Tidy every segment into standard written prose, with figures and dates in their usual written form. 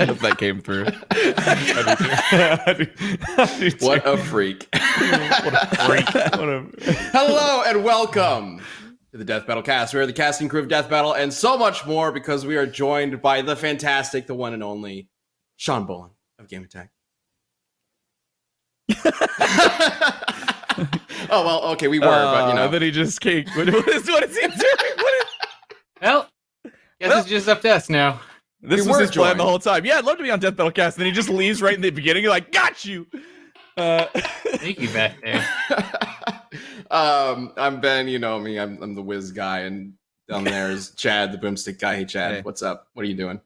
hope that came through. What a freak. What a freak. Hello and welcome to the Death Battle cast. We are the casting crew of Death Battle and so much more because we are joined by the fantastic, the one and only Shaun Bolen of Game Attack. Oh, well, okay, we were, but you know. Then he just came. What is he doing? Well, guess it's just up to us now. This We was were his plan joined. the whole time. Yeah, I'd love to be on Death Battle Cast. And then he just leaves right in the beginning. You're like, got you. Thank you back there. I'm Ben, you know me, I'm the whiz guy, and down there is Chad, the boomstick guy. Hey, Chad, Hey. what's up? What are you doing?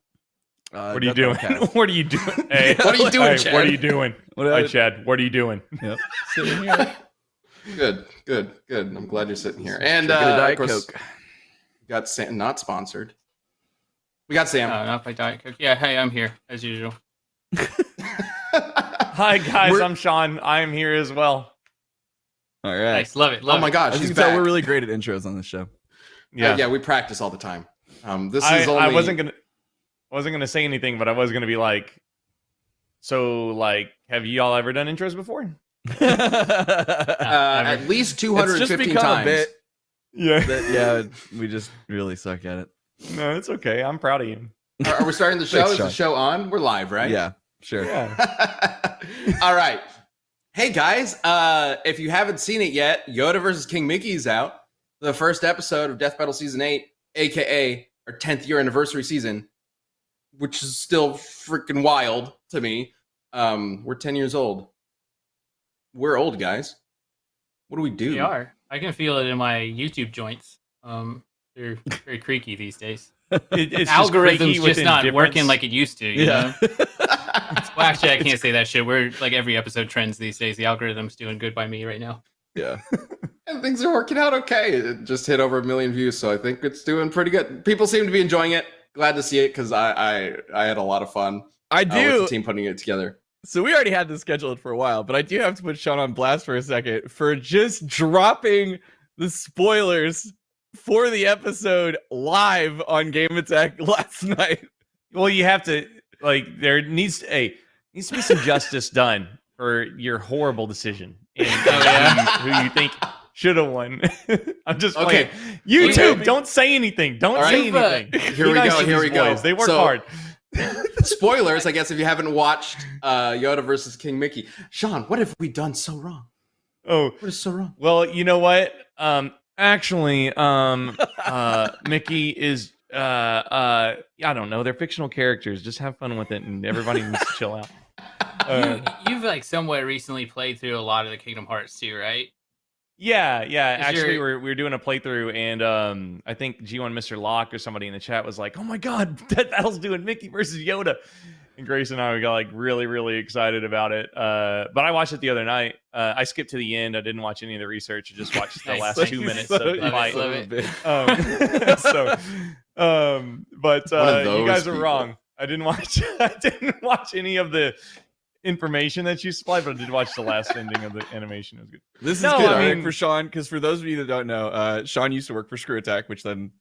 What are you doing? What are you doing? Hey, What are you doing, hey, Chad? What are you doing? What Hi, Chad. What are you doing? Yep. Sitting here. Good. I'm glad you're sitting here. And Drinking a Diet of course, Coke. we got Sam, not sponsored. We got Sam. Not by Diet Coke. Yeah, hey, I'm here, as usual. Hi, guys. I'm Shaun. I'm here as well. All right. Nice, love it. Oh my gosh, As you she's can tell, back. we're really great at intros on this show. Yeah. Yeah, we practice all the time. This I is only. I wasn't gonna say anything, but I was gonna be like, so like, have you all ever done intros before? at least It's 215 just become times. a bit Yeah. that, yeah, we just really suck at it. No, it's okay. I'm proud of you. Are we starting the show? Thanks, Is the Sean. show on? We're live, right? Yeah, sure. Yeah. All right. Hey guys, if you haven't seen it yet, Yoda versus King Mickey is out. The first episode of Death Battle Season 8, aka our 10th year anniversary season, which is still freaking wild to me. We're 10 years old. We're old, guys. What do we do? We are. I can feel it in my YouTube joints. They're very creaky these days. It's Algorithm's just just not indifference. working like it used to. You know? Yeah. Well, actually, I can't say that shit. We're like every episode trends these days. The algorithm's doing good by me right now. Yeah. And things are working out okay. It just hit over 1 million views, so I think it's doing pretty good. People seem to be enjoying it. Glad to see it because I had a lot of fun I with do. the team putting it together. So we already had this scheduled for a while, but I do have to put Shaun on blast for a second for just dropping the spoilers for the episode live on Game Attack last night. Well, you have to there needs to be some justice done for your horrible decision and who you think should have won. I'm just Okay. playing. YouTube, Okay. don't say anything. Don't All say right. anything. Here Be we nice go, to here these we go. boys. They work So- hard. Spoilers, I guess, if you haven't watched Yoda versus King Mickey. Sean, what have we done so wrong? Oh, What is so wrong? well, you know what? Actually, Mickey is I don't know. They're fictional characters. Just have fun with it, and everybody needs to chill out. You've like somewhat recently played through a lot of the Kingdom Hearts too, right? Yeah. Is Actually, your- we were doing a playthrough, and I think G1 Mr. Locke or somebody in the chat was like, "Oh my God, Death Battle's doing Mickey versus Yoda," and Grace and I we got like really, really excited about it. But I watched it the other night. I skipped to the end. I didn't watch any of the research. I just watched the Nice. last Like, 2 minutes So- of the fight. love it. But One of you those guys are people. wrong. I didn't watch any of the information that you supplied, but I did watch the last ending of the animation. It was good. This is No, good I ironic mean- for Shaun, because for those of you that don't know, Shaun used to work for Screw Attack, which then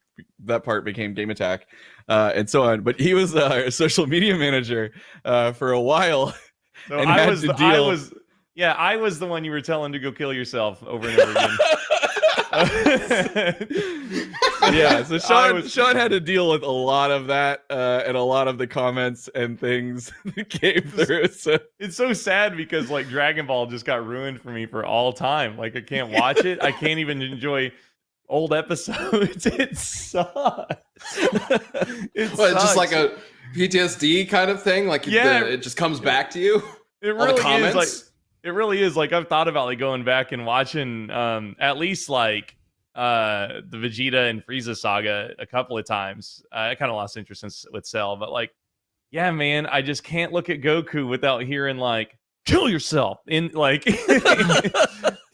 that part became Game Attack, and so on. But he was a social media manager for a while. So And I had was to the, deal- I was the one you were telling to go kill yourself over and over again. Yeah, so I Shaun had to deal with a lot of that and a lot of the comments and things that came through. So It's so sad because like Dragon Ball just got ruined for me for all time. Like I can't watch it. I can't even enjoy old episodes. It sucks. It What, just sucks. like a PTSD kind of thing? Like Yeah. it just comes back to you? It All the really is comments? like it really is like I've thought about like going back and watching at least like the Vegeta and Frieza saga a couple of times. I kind of lost interest with Cell, but like yeah, man, I just can't look at Goku without hearing like kill yourself in like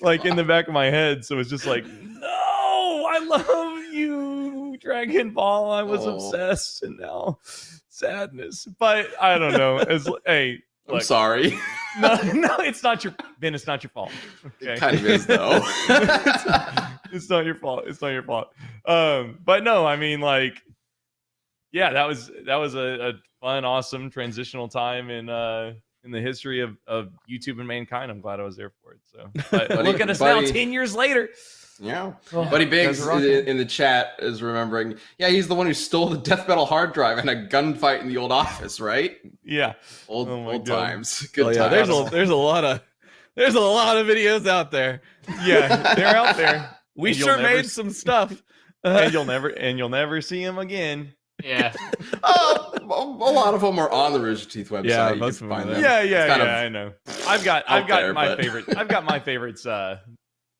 like in the back of my head. So it's just like no, I love you, Dragon Ball. I was Oh. obsessed, and now sadness. But I don't know. As hey. I'm Look, sorry. no, it's not your Ben. It's not your fault. Okay? It kind of is, though. it's not your fault. It's not your fault. But no, I mean, like, yeah, that was a fun, awesome transitional time in the history of YouTube and mankind. I'm glad I was there for it. So, but look at us now, 10 years later. Yeah. Oh, Buddy you Biggs guys are rocking. in the chat is remembering. Yeah, he's the one who stole the death metal hard drive in a gunfight in the old office, right? Yeah. Old Oh my old God. times. Good yeah, times. there's a lot of videos out there. Yeah, they're out there. We And you'll sure never made some stuff. and you'll never see them again. Yeah. A lot of them are on the Rooster Teeth website. Yeah, You most can of them find are them. there. Yeah, It's kind of I know. I've got there, my but- favorite. I've got my favorites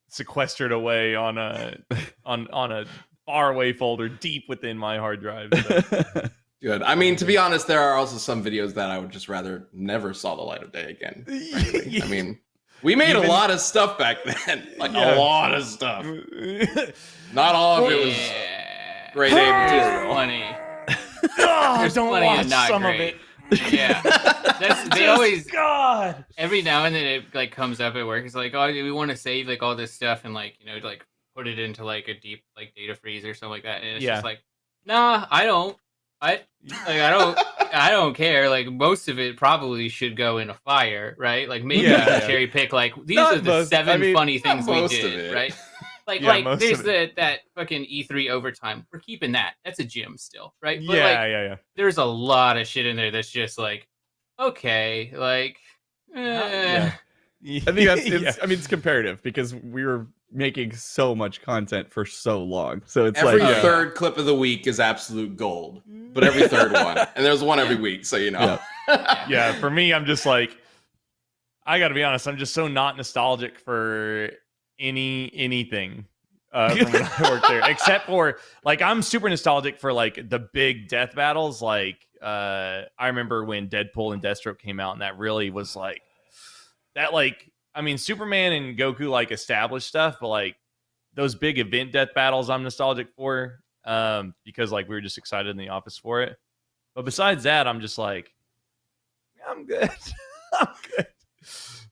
sequestered away on a faraway folder deep within my hard drive. So. Good. I mean, to be honest, there are also some videos that I would just rather never saw the light of day again. Frankly. I mean, we made a lot of stuff back then. Like Yeah. a lot of stuff. Not all of it was Yeah. grade A material. Funny. Oh, There's don't plenty of watch not some great. of it. Yeah. They Just, always God. every now and then it like comes up at work. It's like, oh, we want to save like all this stuff and like like put it into like a deep like data freeze or something like that. And it's Yeah. just like, nah, I don't care. Like most of it probably should go in a fire, right? Like maybe Yeah, you can yeah. cherry pick like these Not are the most- 7 I mean, funny not things we most of did, it. right? Like Yeah, most there's of it. that fucking E3 overtime. We're keeping that. That's a gym still, right? But, Yeah, like, yeah. there's a lot of shit in there that's just like, okay, like, Yeah. I think that's Yeah. I mean it's comparative because we were making so much content for so long. So it's Every like third clip of the week is absolute gold, but every third one, and there's one every week, so you know. Yeah, for me, I'm just like, I got to be honest, I'm just so not nostalgic for anything from when I worked there, except for like I'm super nostalgic for like the big death battles. Like I remember when Deadpool and Deathstroke came out, and that really was like that. Like I mean, Superman and Goku like established stuff, but like those big event death battles, I'm nostalgic for because like we were just excited in the office for it. But besides that, I'm just like, I'm good. I'm good.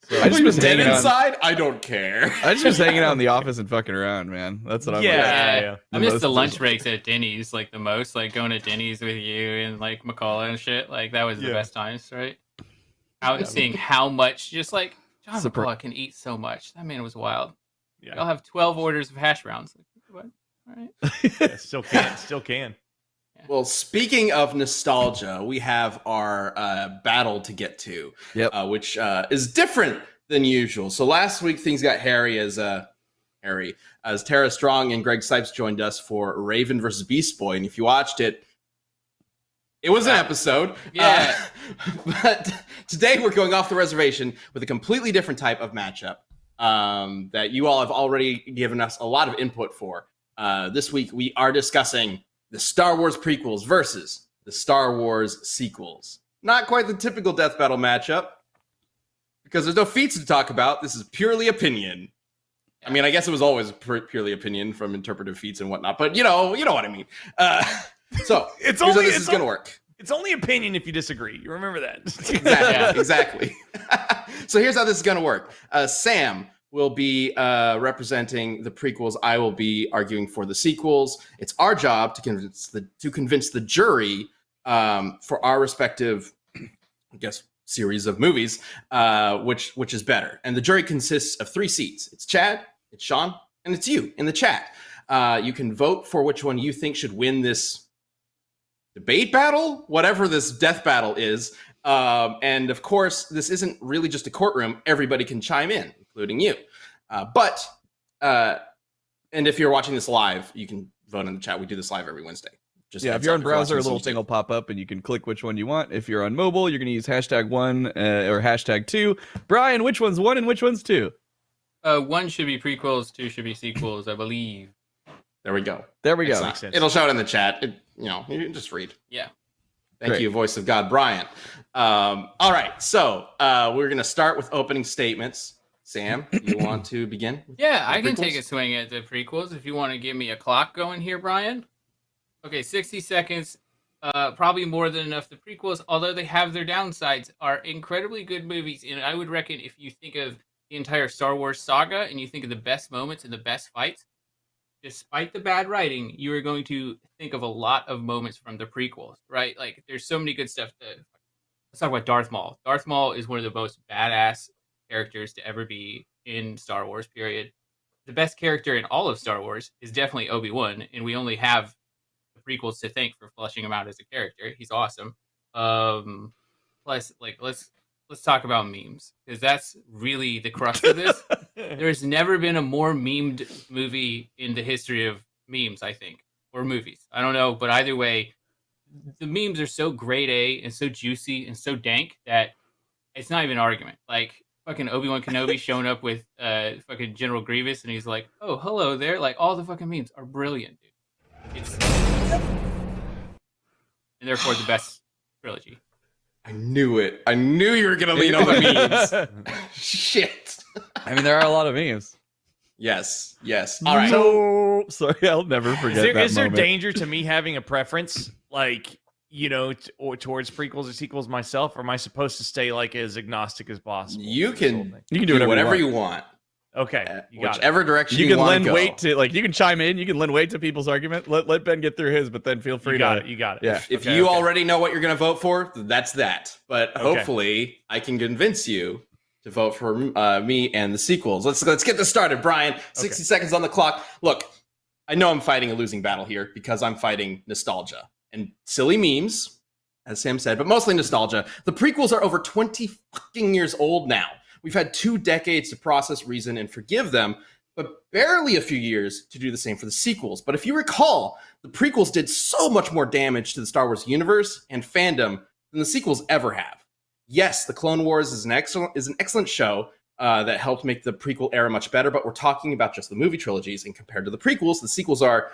So, I just was dead hanging out. inside. I don't care. I just was hanging out in the office and fucking around, man. That's what I'm Yeah. I The miss most the lunch is- breaks at Denny's like the most, like going to Denny's with you and like McCullough and shit. Like that was the Yeah. best times, right? Out seeing how much, just like John Surpri- McCullough can eat so much. That man was wild. Yeah. Y'all have 12 orders of hash browns. Like, what? All right. Yeah, still can. Well, speaking of nostalgia, we have our battle to get to, Yep. which is different than usual. So last week things got hairy as Tara Strong and Greg Sipes joined us for Raven versus Beast Boy, and if you watched it, it was an episode. Yeah. But today we're going off the reservation with a completely different type of matchup that you all have already given us a lot of input for. This week we are discussing the Star Wars prequels versus the Star Wars sequels. Not quite the typical death battle matchup, because there's no feats to talk about. This is purely opinion. I mean, I guess it was always purely opinion from interpretive feats and whatnot, but you know what I mean. So It's here's how only- this it's is going to work. It's only opinion if you disagree. You remember that. Exactly. So here's how this is going to work. Sam will be representing the prequels. I will be arguing for the sequels. It's our job to convince the jury for our respective, I guess, series of movies, which is better. And the jury consists of 3 seats. It's Chad, it's Shaun, and it's you in the chat. You can vote for which one you think should win this debate battle, whatever this death battle is. And of course, this isn't really just a courtroom. Everybody can chime in, including you. And if you're watching this live, you can vote in the chat. We do this live every Wednesday. Just Yeah, if heads you're up on browser, a watching little this thing on will pop up and you can click which one you want. If you're on mobile, you're going to use #1 or #2. Brian, which one's 1 and which one's 2? 1 should be prequels, 2 should be sequels, I believe. There we go. There we It's go. not- sense. it'll show it in the chat. You can just read. Yeah. Thank Great. you, voice of God, Brian. All right, so we're going to start with opening statements. Sam, you want to begin? Yeah, I The can prequels? take a swing at the prequels if you want to give me a clock going here, Brian. Okay, 60 seconds. Probably more than enough. The prequels, although they have their downsides, are incredibly good movies. And I would reckon if you think of the entire Star Wars saga and you think of the best moments and the best fights, despite the bad writing, you are going to think of a lot of moments from the prequels, right? Like, there's so many good stuff. Let's talk about Darth Maul. Darth Maul is one of the most badass characters to ever be in Star Wars, period. The best character in all of Star Wars is definitely Obi-Wan, and we only have the prequels to thank for fleshing him out as a character. He's awesome. Plus, like, let's talk about memes, because that's really the crux of this. There's never been a more memed movie in the history of memes, I think, or movies. I don't know, but either way, the memes are so grade A and so juicy and so dank that it's not even an argument. Like, fucking Obi-Wan Kenobi showing up with fucking General Grievous, and he's like, "Oh, hello there." Like, all the fucking memes are brilliant, dude. It's and therefore the best trilogy. I knew it. I knew you were gonna lean on the memes. Shit. I mean, there are a lot of memes. Yes. All right. So sorry, I'll never forget Is there moment. danger to me having a preference, like, you know, towards prequels or sequels myself, or am I supposed to stay like as agnostic as possible? You can do whatever you you want. Okay, you got Whichever direction You can want lend to go. weight to, like, you can chime in. You can lend weight to people's argument. Let Ben get through his, but then feel free You got to. it. You got it. Yeah. If you already know what you're going to vote for, that's that. But hopefully, I can convince you to vote for me and the sequels. Let's get this started, Brian. 60 seconds on the clock. Look, I know I'm fighting a losing battle here because I'm fighting nostalgia and silly memes, as Sam said, but mostly nostalgia. The prequels are over 20 fucking years old now. We've had 2 decades to process, reason, and forgive them, but barely a few years to do the same for the sequels. But if you recall, the prequels did so much more damage to the Star Wars universe and fandom than the sequels ever have. Yes, The Clone Wars is an excellent show that helped make the prequel era much better, but we're talking about just the movie trilogies, and compared to the prequels, the sequels are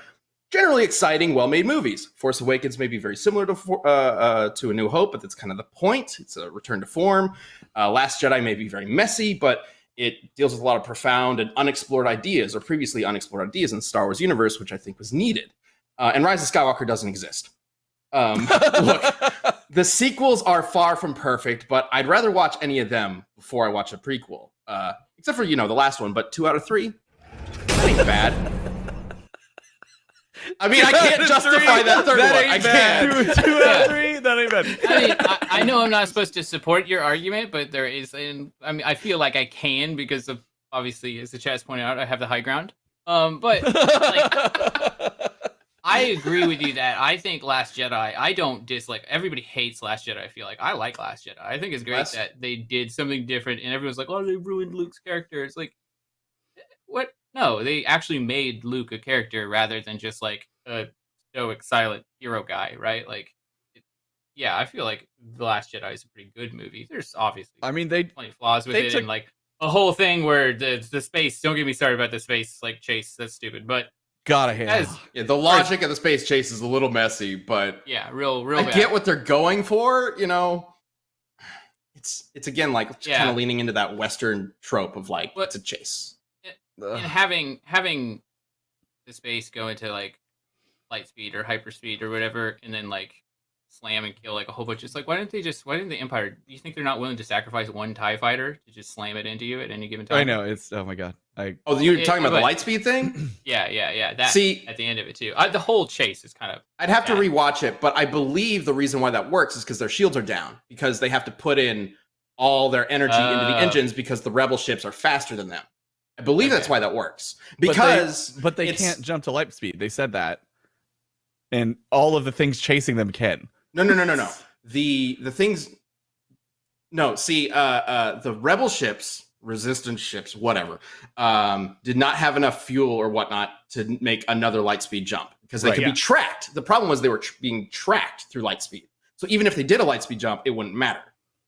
generally exciting, well-made movies. Force Awakens may be very similar to A New Hope, but that's kind of the point. It's a return to form. Last Jedi may be very messy, but it deals with a lot of profound and unexplored ideas, or previously unexplored ideas in the Star Wars universe, which I think was needed. And Rise of Skywalker doesn't exist. Look, the sequels are far from perfect, but I'd rather watch any of them before I watch a prequel. Except for, the last one, but 2 out of 3, that ain't bad. I mean, I can't justify that third one. I can't. 2 out of 3, that ain't bad. I mean, I know I'm not supposed to support your argument, but there is, and I mean, I feel like I can because of, obviously, as the chat's pointed out, I have the high ground. But like, I agree with you that I think Last Jedi, I don't dislike. Everybody hates Last Jedi. I feel like I like Last Jedi. I think it's great that they did something different, and everyone's like, "Oh, they ruined Luke's character." It's like, what? No, they actually made Luke a character rather than just like a stoic, silent hero guy, right? Like, yeah, I feel like The Last Jedi is a pretty good movie. There's obviously, I mean, plenty of flaws with it, and like a whole thing where the space. Don't get me started about the space like chase. That's stupid, but. Gotta hate. Yeah, the logic of the space chase is a little messy, but yeah, real. I bad. get what they're going for. It's again like kind of leaning into that Western trope of like it's a chase. And having the space go into like light speed or hyperspeed or whatever, and then like slam and kill like a whole bunch. It's like, why didn't the Empire? Do you think they're not willing to sacrifice one TIE fighter to just slam it into you at any given time? I know, it's, oh my god. You're talking about the light speed thing? Yeah. That, see, at the end of it too. The whole chase is kind of. I'd have to rewatch it, but I believe the reason why that works is because their shields are down, because they have to put in all their energy into the engines because the rebel ships are faster than them. I believe that's why that works. Because but they can't jump to light speed. They said that, and all of the things chasing them can. No. The things. No, see, the rebel ships, resistance ships, whatever, did not have enough fuel or whatnot to make another light speed jump because they could be tracked. The problem was they were being tracked through light speed. So even if they did a light speed jump, it wouldn't matter.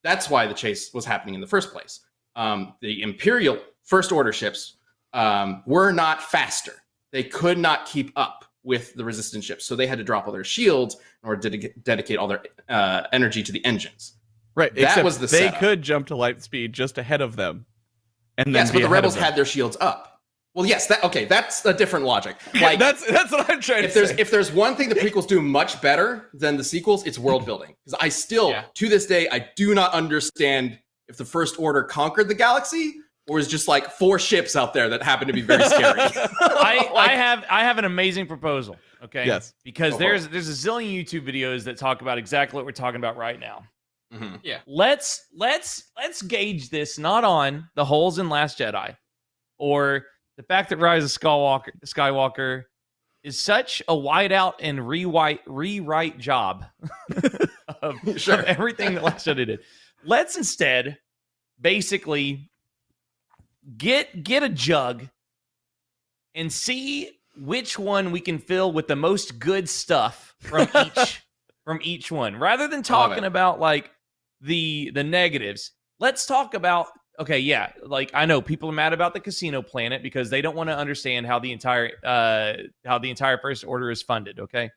That's why the chase was happening in the first place. The Imperial First Order ships were not faster. They could not keep up with the resistance ships, so they had to drop all their shields in order to dedicate all their energy to the engines. Right. That was the they setup. could jump to light speed just ahead of them, and then yes, but the rebels had their shields up. Well, yes, that's a different logic. Like that's what I'm trying to say. If there's one thing the prequels do much better than the sequels, it's world building. Because I still, to this day, I do not understand if the First Order conquered the galaxy or is just like 4 ships out there that happen to be very scary? I have an amazing proposal. Okay. Yes. Because there's a zillion YouTube videos that talk about exactly what we're talking about right now. Mm-hmm. Yeah. Let's gauge this not on the holes in Last Jedi or the fact that Rise of Skywalker is such a whiteout and rewrite job of everything that Last Jedi did. Let's instead basically get a jug and see which one we can fill with the most good stuff from each one, rather than talking about like the negatives. Let's talk about, okay, yeah, like I know people are mad about the casino planet because they don't want to understand how the entire First Order is funded. Okay,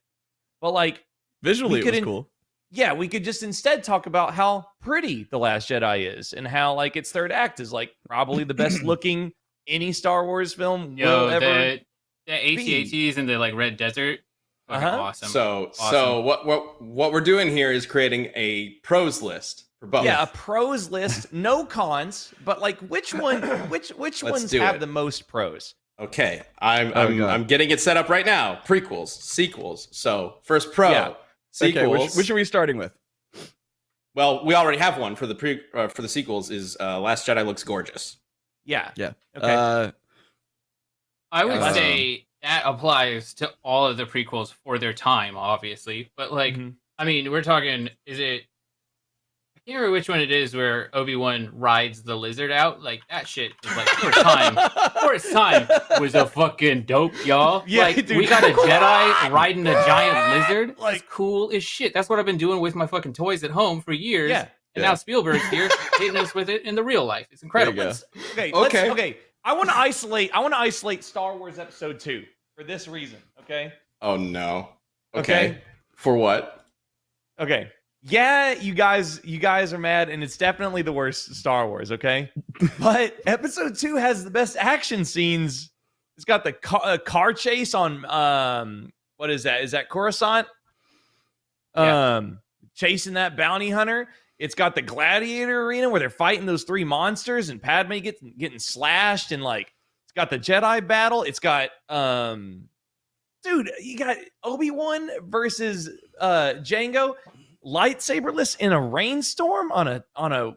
but like visually, it was cool. Yeah, we could just instead talk about how pretty The Last Jedi is and how like its third act is like probably the best looking any Star Wars film will ever. The AT-ATs in the like red desert. Awesome. So what we're doing here is creating a pros list for both. Yeah, a pros list, no cons, but like which ones have the most pros? Okay, I'm getting it set up right now. Prequels, sequels. So first pro. Yeah. Sequels. Okay, which are we starting with? Well, we already have one for the sequels. Is Last Jedi looks gorgeous. Yeah. Okay. I would say that applies to all of the prequels for their time, obviously. But like, I mean, we're talking. Is it? I can't remember which one it is where Obi-Wan rides the lizard out. Like that shit is like for its time was a fucking dope, y'all. Yeah, like dude. we got a Jedi riding a giant lizard. Like, it's cool as shit. That's what I've been doing with my fucking toys at home for years. Yeah. And now Spielberg's here hitting us with it in the real life. It's incredible. Okay. I want to isolate Star Wars Episode 2 for this reason. Okay. Oh no. Okay. For what? Okay. Yeah, you guys are mad, and it's definitely the worst Star Wars, okay? But Episode 2 has the best action scenes. It's got the car chase on, what is that? Is that Coruscant? Chasing that bounty hunter. It's got the gladiator arena where they're fighting those 3 monsters, and Padme getting slashed, and like, it's got the Jedi battle. It's got, dude, you got Obi-Wan versus Jango. Lightsaberless in a rainstorm on a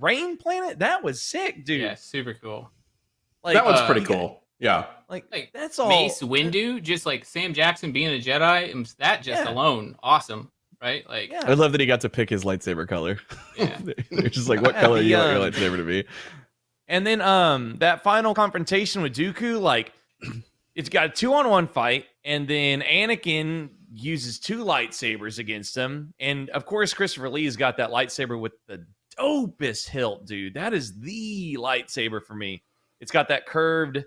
rain planet. That was sick, dude. Yeah, super cool. Like that one's pretty cool. Yeah, like that's all. Mace Windu, just like Sam Jackson being a Jedi, that just alone, awesome, right? Like, I love that he got to pick his lightsaber color. Yeah, they're just like, what color do you want your lightsaber to be? And then that final confrontation with Dooku, like, it's got a 2-on-1 fight, and then Anakin uses 2 lightsabers against him, and of course Christopher Lee's got that lightsaber with the dopest hilt, dude. That is the lightsaber for me. It's got that curved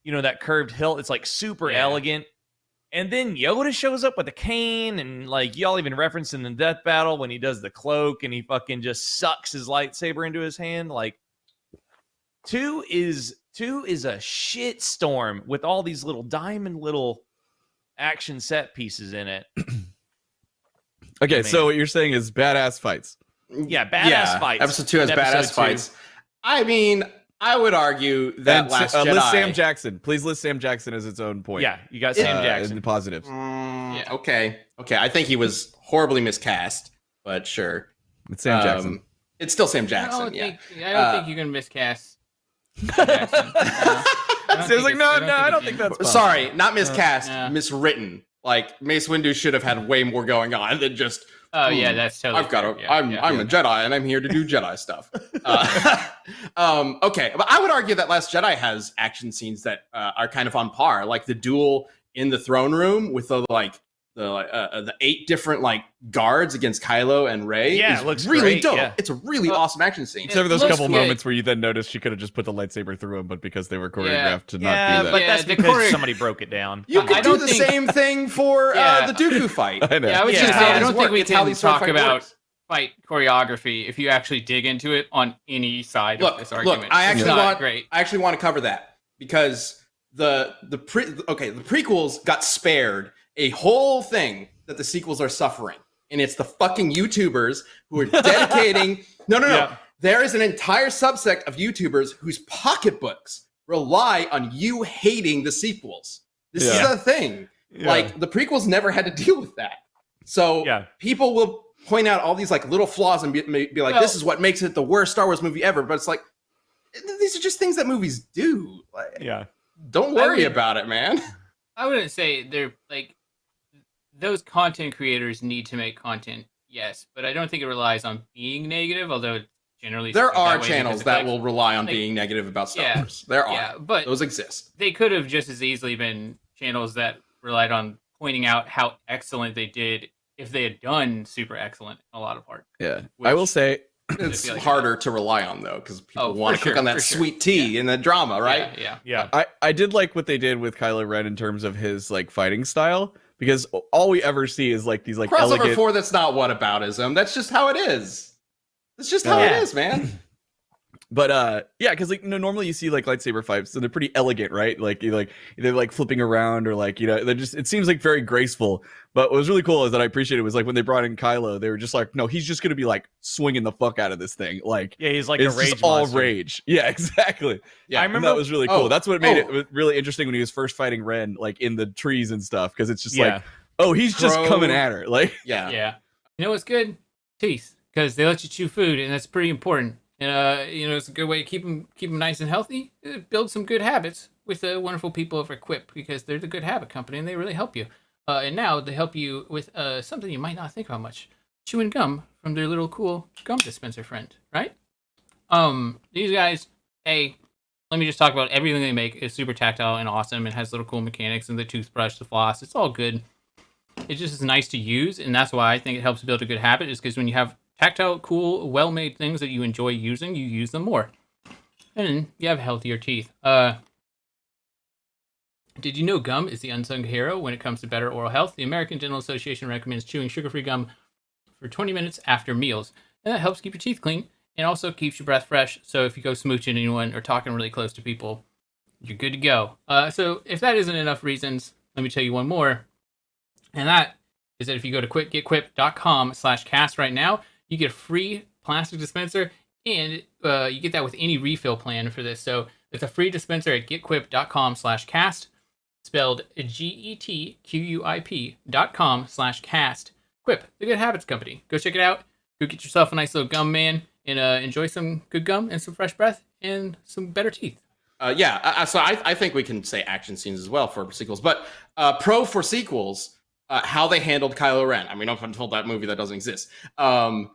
hilt. It's like super elegant. And then Yoda shows up with a cane, and like y'all even referenced in the death battle when he does the cloak and he fucking just sucks his lightsaber into his hand. Like 2 is a shit storm with all these little diamond little action set pieces in it. Okay, so what you're saying is badass fights. Yeah, badass fights. Episode 2 has badass fights. I mean, I would argue that Last Jedi. List Sam Jackson. Please list Sam Jackson as its own point. Yeah, you got Sam Jackson. And the positives. Okay. I think he was horribly miscast, but sure. It's Sam Jackson. It's still Sam Jackson. I don't think you can miscast Sam Jackson. Sam's like, no, I don't think that's possible. Sorry, not miscast, miswritten. Like Mace Windu should have had way more going on than just. Oh yeah, that's totally. I'm a Jedi and I'm here to do Jedi stuff. Okay, but I would argue that Last Jedi has action scenes that are kind of on par, like the duel in the throne room with the 8 different like guards against Kylo and Rey. Yeah, it looks really great, dope. yeah. It's a really awesome action scene. Except for those couple moments where you then notice she could have just put the lightsaber through him, but because they were choreographed to not do that. But that's because somebody broke it down. You could do the same thing for the Dooku fight. I know. Yeah, I was just saying, I don't think we It's how can these sword talk fight about works. fight choreography if you actually dig into it on any side of this argument. Look, I actually want to cover that because the prequels got spared a whole thing that the sequels are suffering, and it's the fucking YouTubers who are dedicating. No. there is an entire subsect of YouTubers whose pocketbooks rely on you hating the sequels. This is a thing. Yeah. Like, the prequels never had to deal with that. So people will point out all these like little flaws and be like, this is what makes it the worst Star Wars movie ever. But it's like, these are just things that movies do. Like, don't worry about it, man. I wouldn't say they're like, those content creators need to make content, yes, but I don't think it relies on being negative, although generally there are channels that will rely on being negative about Star Wars. There are. Yeah, but those exist. They could have just as easily been channels that relied on pointing out how excellent they did if they had done super excellent in a lot of parts. Yeah. I will say it's harder to rely on, though, because people want to cook on that sweet tea and the drama, right? Yeah. I did like what they did with Kylo Ren in terms of his like fighting style, because all we ever see is like these like crossover elegant... 4. That's not whataboutism. That's just how it is. That's just how it is, man. But because like normally you see like lightsaber fights, so they're pretty elegant, right? Like either like flipping around or like they're just, it seems like very graceful. But what was really cool is that I appreciated was like when they brought in Kylo, they were just like, no, he's just gonna be like swinging the fuck out of this thing, like he's like it's a rage just all monster. rage. Yeah, exactly. Yeah, I remember that was really cool. That's what made it really interesting when he was first fighting Ren, like in the trees and stuff, because it's just like, oh, he's just coming at her, like yeah. You know what's good? Teeth, because they let you chew food, and that's pretty important. And it's a good way to keep them nice and healthy. Build some good habits with the wonderful people over at Quip, because they're the good habit company and they really help you. And now they help you with something you might not think about much: chewing gum from their little cool gum dispenser friend, right? These guys, let me just talk about everything they make is super tactile and awesome and has little cool mechanics, and the toothbrush, the floss, it's all good. It just is nice to use, and that's why I think it helps build a good habit, is because when you have tactile, cool, well-made things that you enjoy using, you use them more. And you have healthier teeth. Did you know gum is the unsung hero when it comes to better oral health? The American Dental Association recommends chewing sugar-free gum for 20 minutes after meals. And that helps keep your teeth clean and also keeps your breath fresh. So if you go smooching anyone or talking really close to people, you're good to go. So if that isn't enough reasons, let me tell you one more. And that is that if you go to getquip.com/cast right now, you get a free plastic dispenser, and you get that with any refill plan for this. So it's a free dispenser at getquip.com/cast, spelled GETQUIP.com/cast. Quip, the Good Habits Company. Go check it out. Go get yourself a nice little gum, man, and enjoy some good gum and some fresh breath and some better teeth. So I think we can say action scenes as well for sequels. But pro for sequels, how they handled Kylo Ren. I mean, up until that movie, that doesn't exist. I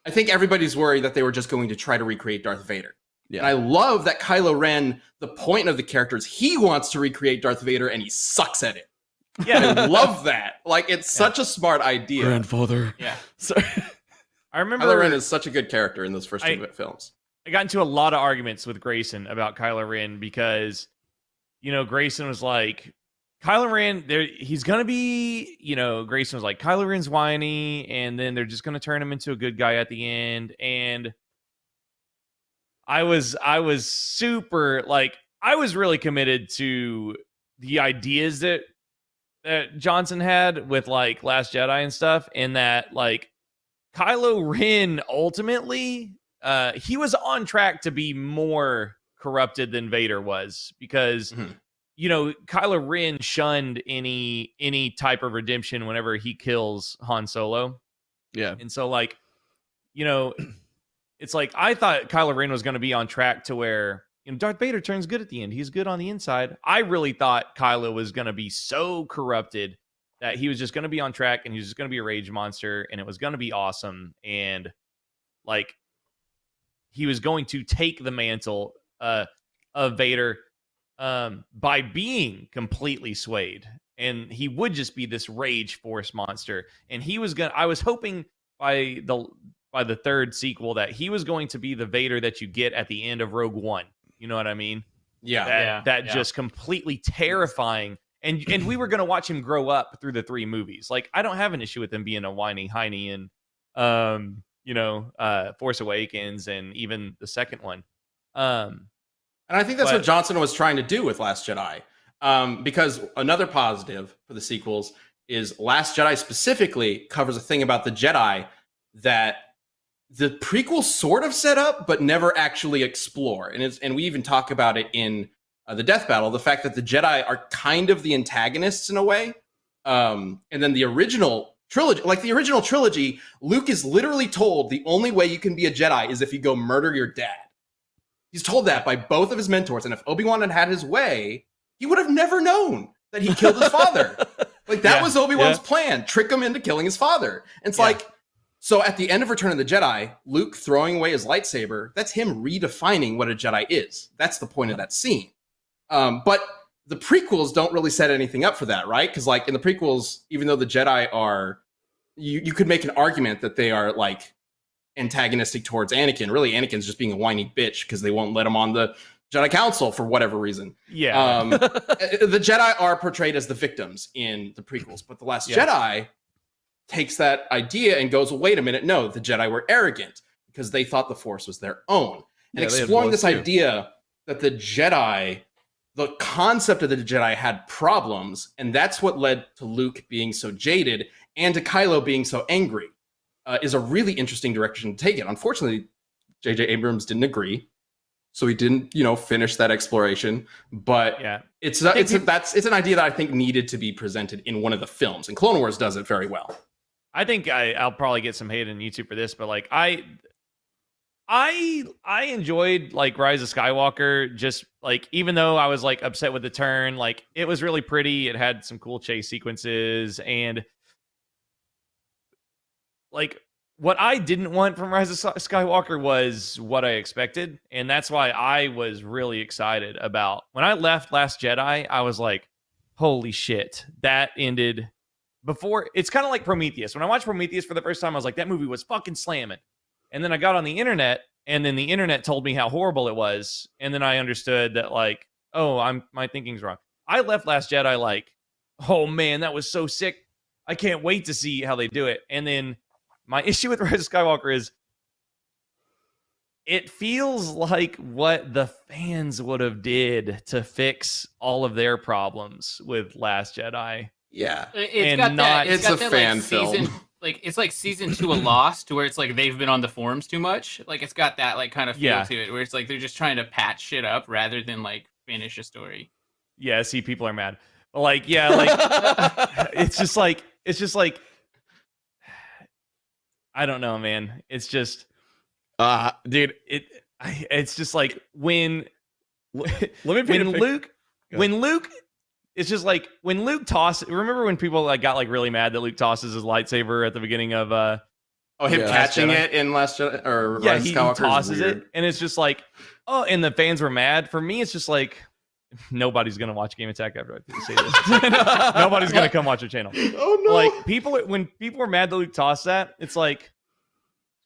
think everybody's worried that they were just going to try to recreate Darth Vader. Yeah. And I love that Kylo Ren, the point of the character is he wants to recreate Darth Vader and he sucks at it. Yeah, I love that. Like, it's such a smart idea. Grandfather. Yeah. Sorry. I remember Kylo Ren is such a good character in those first two films. I got into a lot of arguments with Grayson about Kylo Ren because, Grayson was like, Kylo Ren, he's going to be, Grayson was like, Kylo Ren's whiny, and then they're just going to turn him into a good guy at the end. And I was super, like, I was really committed to the ideas that Johnson had with, like, Last Jedi and stuff, and that, like, Kylo Ren ultimately, he was on track to be more corrupted than Vader was, because... Mm-hmm. Kylo Ren shunned any type of redemption whenever he kills Han Solo. Yeah. And so, like, it's like I thought Kylo Ren was going to be on track to where, Darth Vader turns good at the end. He's good on the inside. I really thought Kylo was going to be so corrupted that he was just going to be on track and he was just going to be a rage monster and it was going to be awesome. And, like, he was going to take the mantle of Vader by being completely swayed, and he would just be this rage force monster. And I was hoping by the third sequel that he was going to be the Vader that you get at the end of Rogue One. You know what I mean? Yeah. That just completely terrifying. And we were going to watch him grow up through the three movies. Like, I don't have an issue with him being a whiny hiney and Force Awakens and even the second one. And I think that's what Johnson was trying to do with Last Jedi. Because another positive for the sequels is Last Jedi specifically covers a thing about the Jedi that the prequel sort of set up, but never actually explore. And we even talk about it in the Death Battle, the fact that the Jedi are kind of the antagonists in a way. And then the original trilogy, Luke is literally told the only way you can be a Jedi is if you go murder your dad. He's told that by both of his mentors. And if Obi-Wan had his way, he would have never known that he killed his father. Like, that was Obi-Wan's plan, trick him into killing his father. And it's like, so at the end of Return of the Jedi, Luke throwing away his lightsaber, that's him redefining what a Jedi is. That's the point of that scene. But the prequels don't really set anything up for that, right? Because, like, in the prequels, even though the Jedi are, you could make an argument that they are, like, antagonistic towards Anakin. Really, Anakin's just being a whiny bitch because they won't let him on the Jedi Council for whatever reason. Yeah. The Jedi are portrayed as the victims in the prequels, but The Last Jedi takes that idea and goes, well, wait a minute, no, the Jedi were arrogant because they thought the Force was their own. And exploring this idea that the Jedi, the concept of the Jedi had problems, and that's what led to Luke being so jaded and to Kylo being so angry, is a really interesting direction to take it. Unfortunately, J.J. Abrams didn't agree, so he didn't, finish that exploration. But it's an idea that I think needed to be presented in one of the films, and Clone Wars does it very well. I think I'll probably get some hate on YouTube for this, but like I enjoyed like Rise of Skywalker, just like, even though I was like upset with the turn, like it was really pretty. It had some cool chase sequences, and like what I didn't want from Rise of Skywalker was what I expected. And that's why I was really excited about when I left Last Jedi. I was like, holy shit, that ended before. It's kind of like Prometheus. When I watched Prometheus for the first time, I was like, that movie was fucking slamming. And then I got on the internet, and then the internet told me how horrible it was. And then I understood that, like, oh, my thinking's wrong. I left Last Jedi like, oh man, that was so sick. I can't wait to see how they do it. And then my issue with Rise of Skywalker is it feels like what the fans would have did to fix all of their problems with Last Jedi. Yeah. It's a fan film. It's like season 2 of Lost, to where it's like they've been on the forums too much. Like, it's got that like kind of feel to it, where it's like they're just trying to patch shit up rather than like finish a story. Yeah, see, people are mad. Like, yeah, like it's just like I don't know, man. It's just dude, it's just like when Luke it's just like when Luke tosses. Remember when people like got like really mad that Luke tosses his lightsaber at the beginning of him catching it in Last Jedi, or Rise of Skywalker, he tosses it, and it's just like, oh, and the fans were mad. For me, it's just like nobody's gonna watch Game Attack after I say this. Nobody's gonna come watch your channel. Oh no! Like, when people are mad that Luke tossed that, it's like,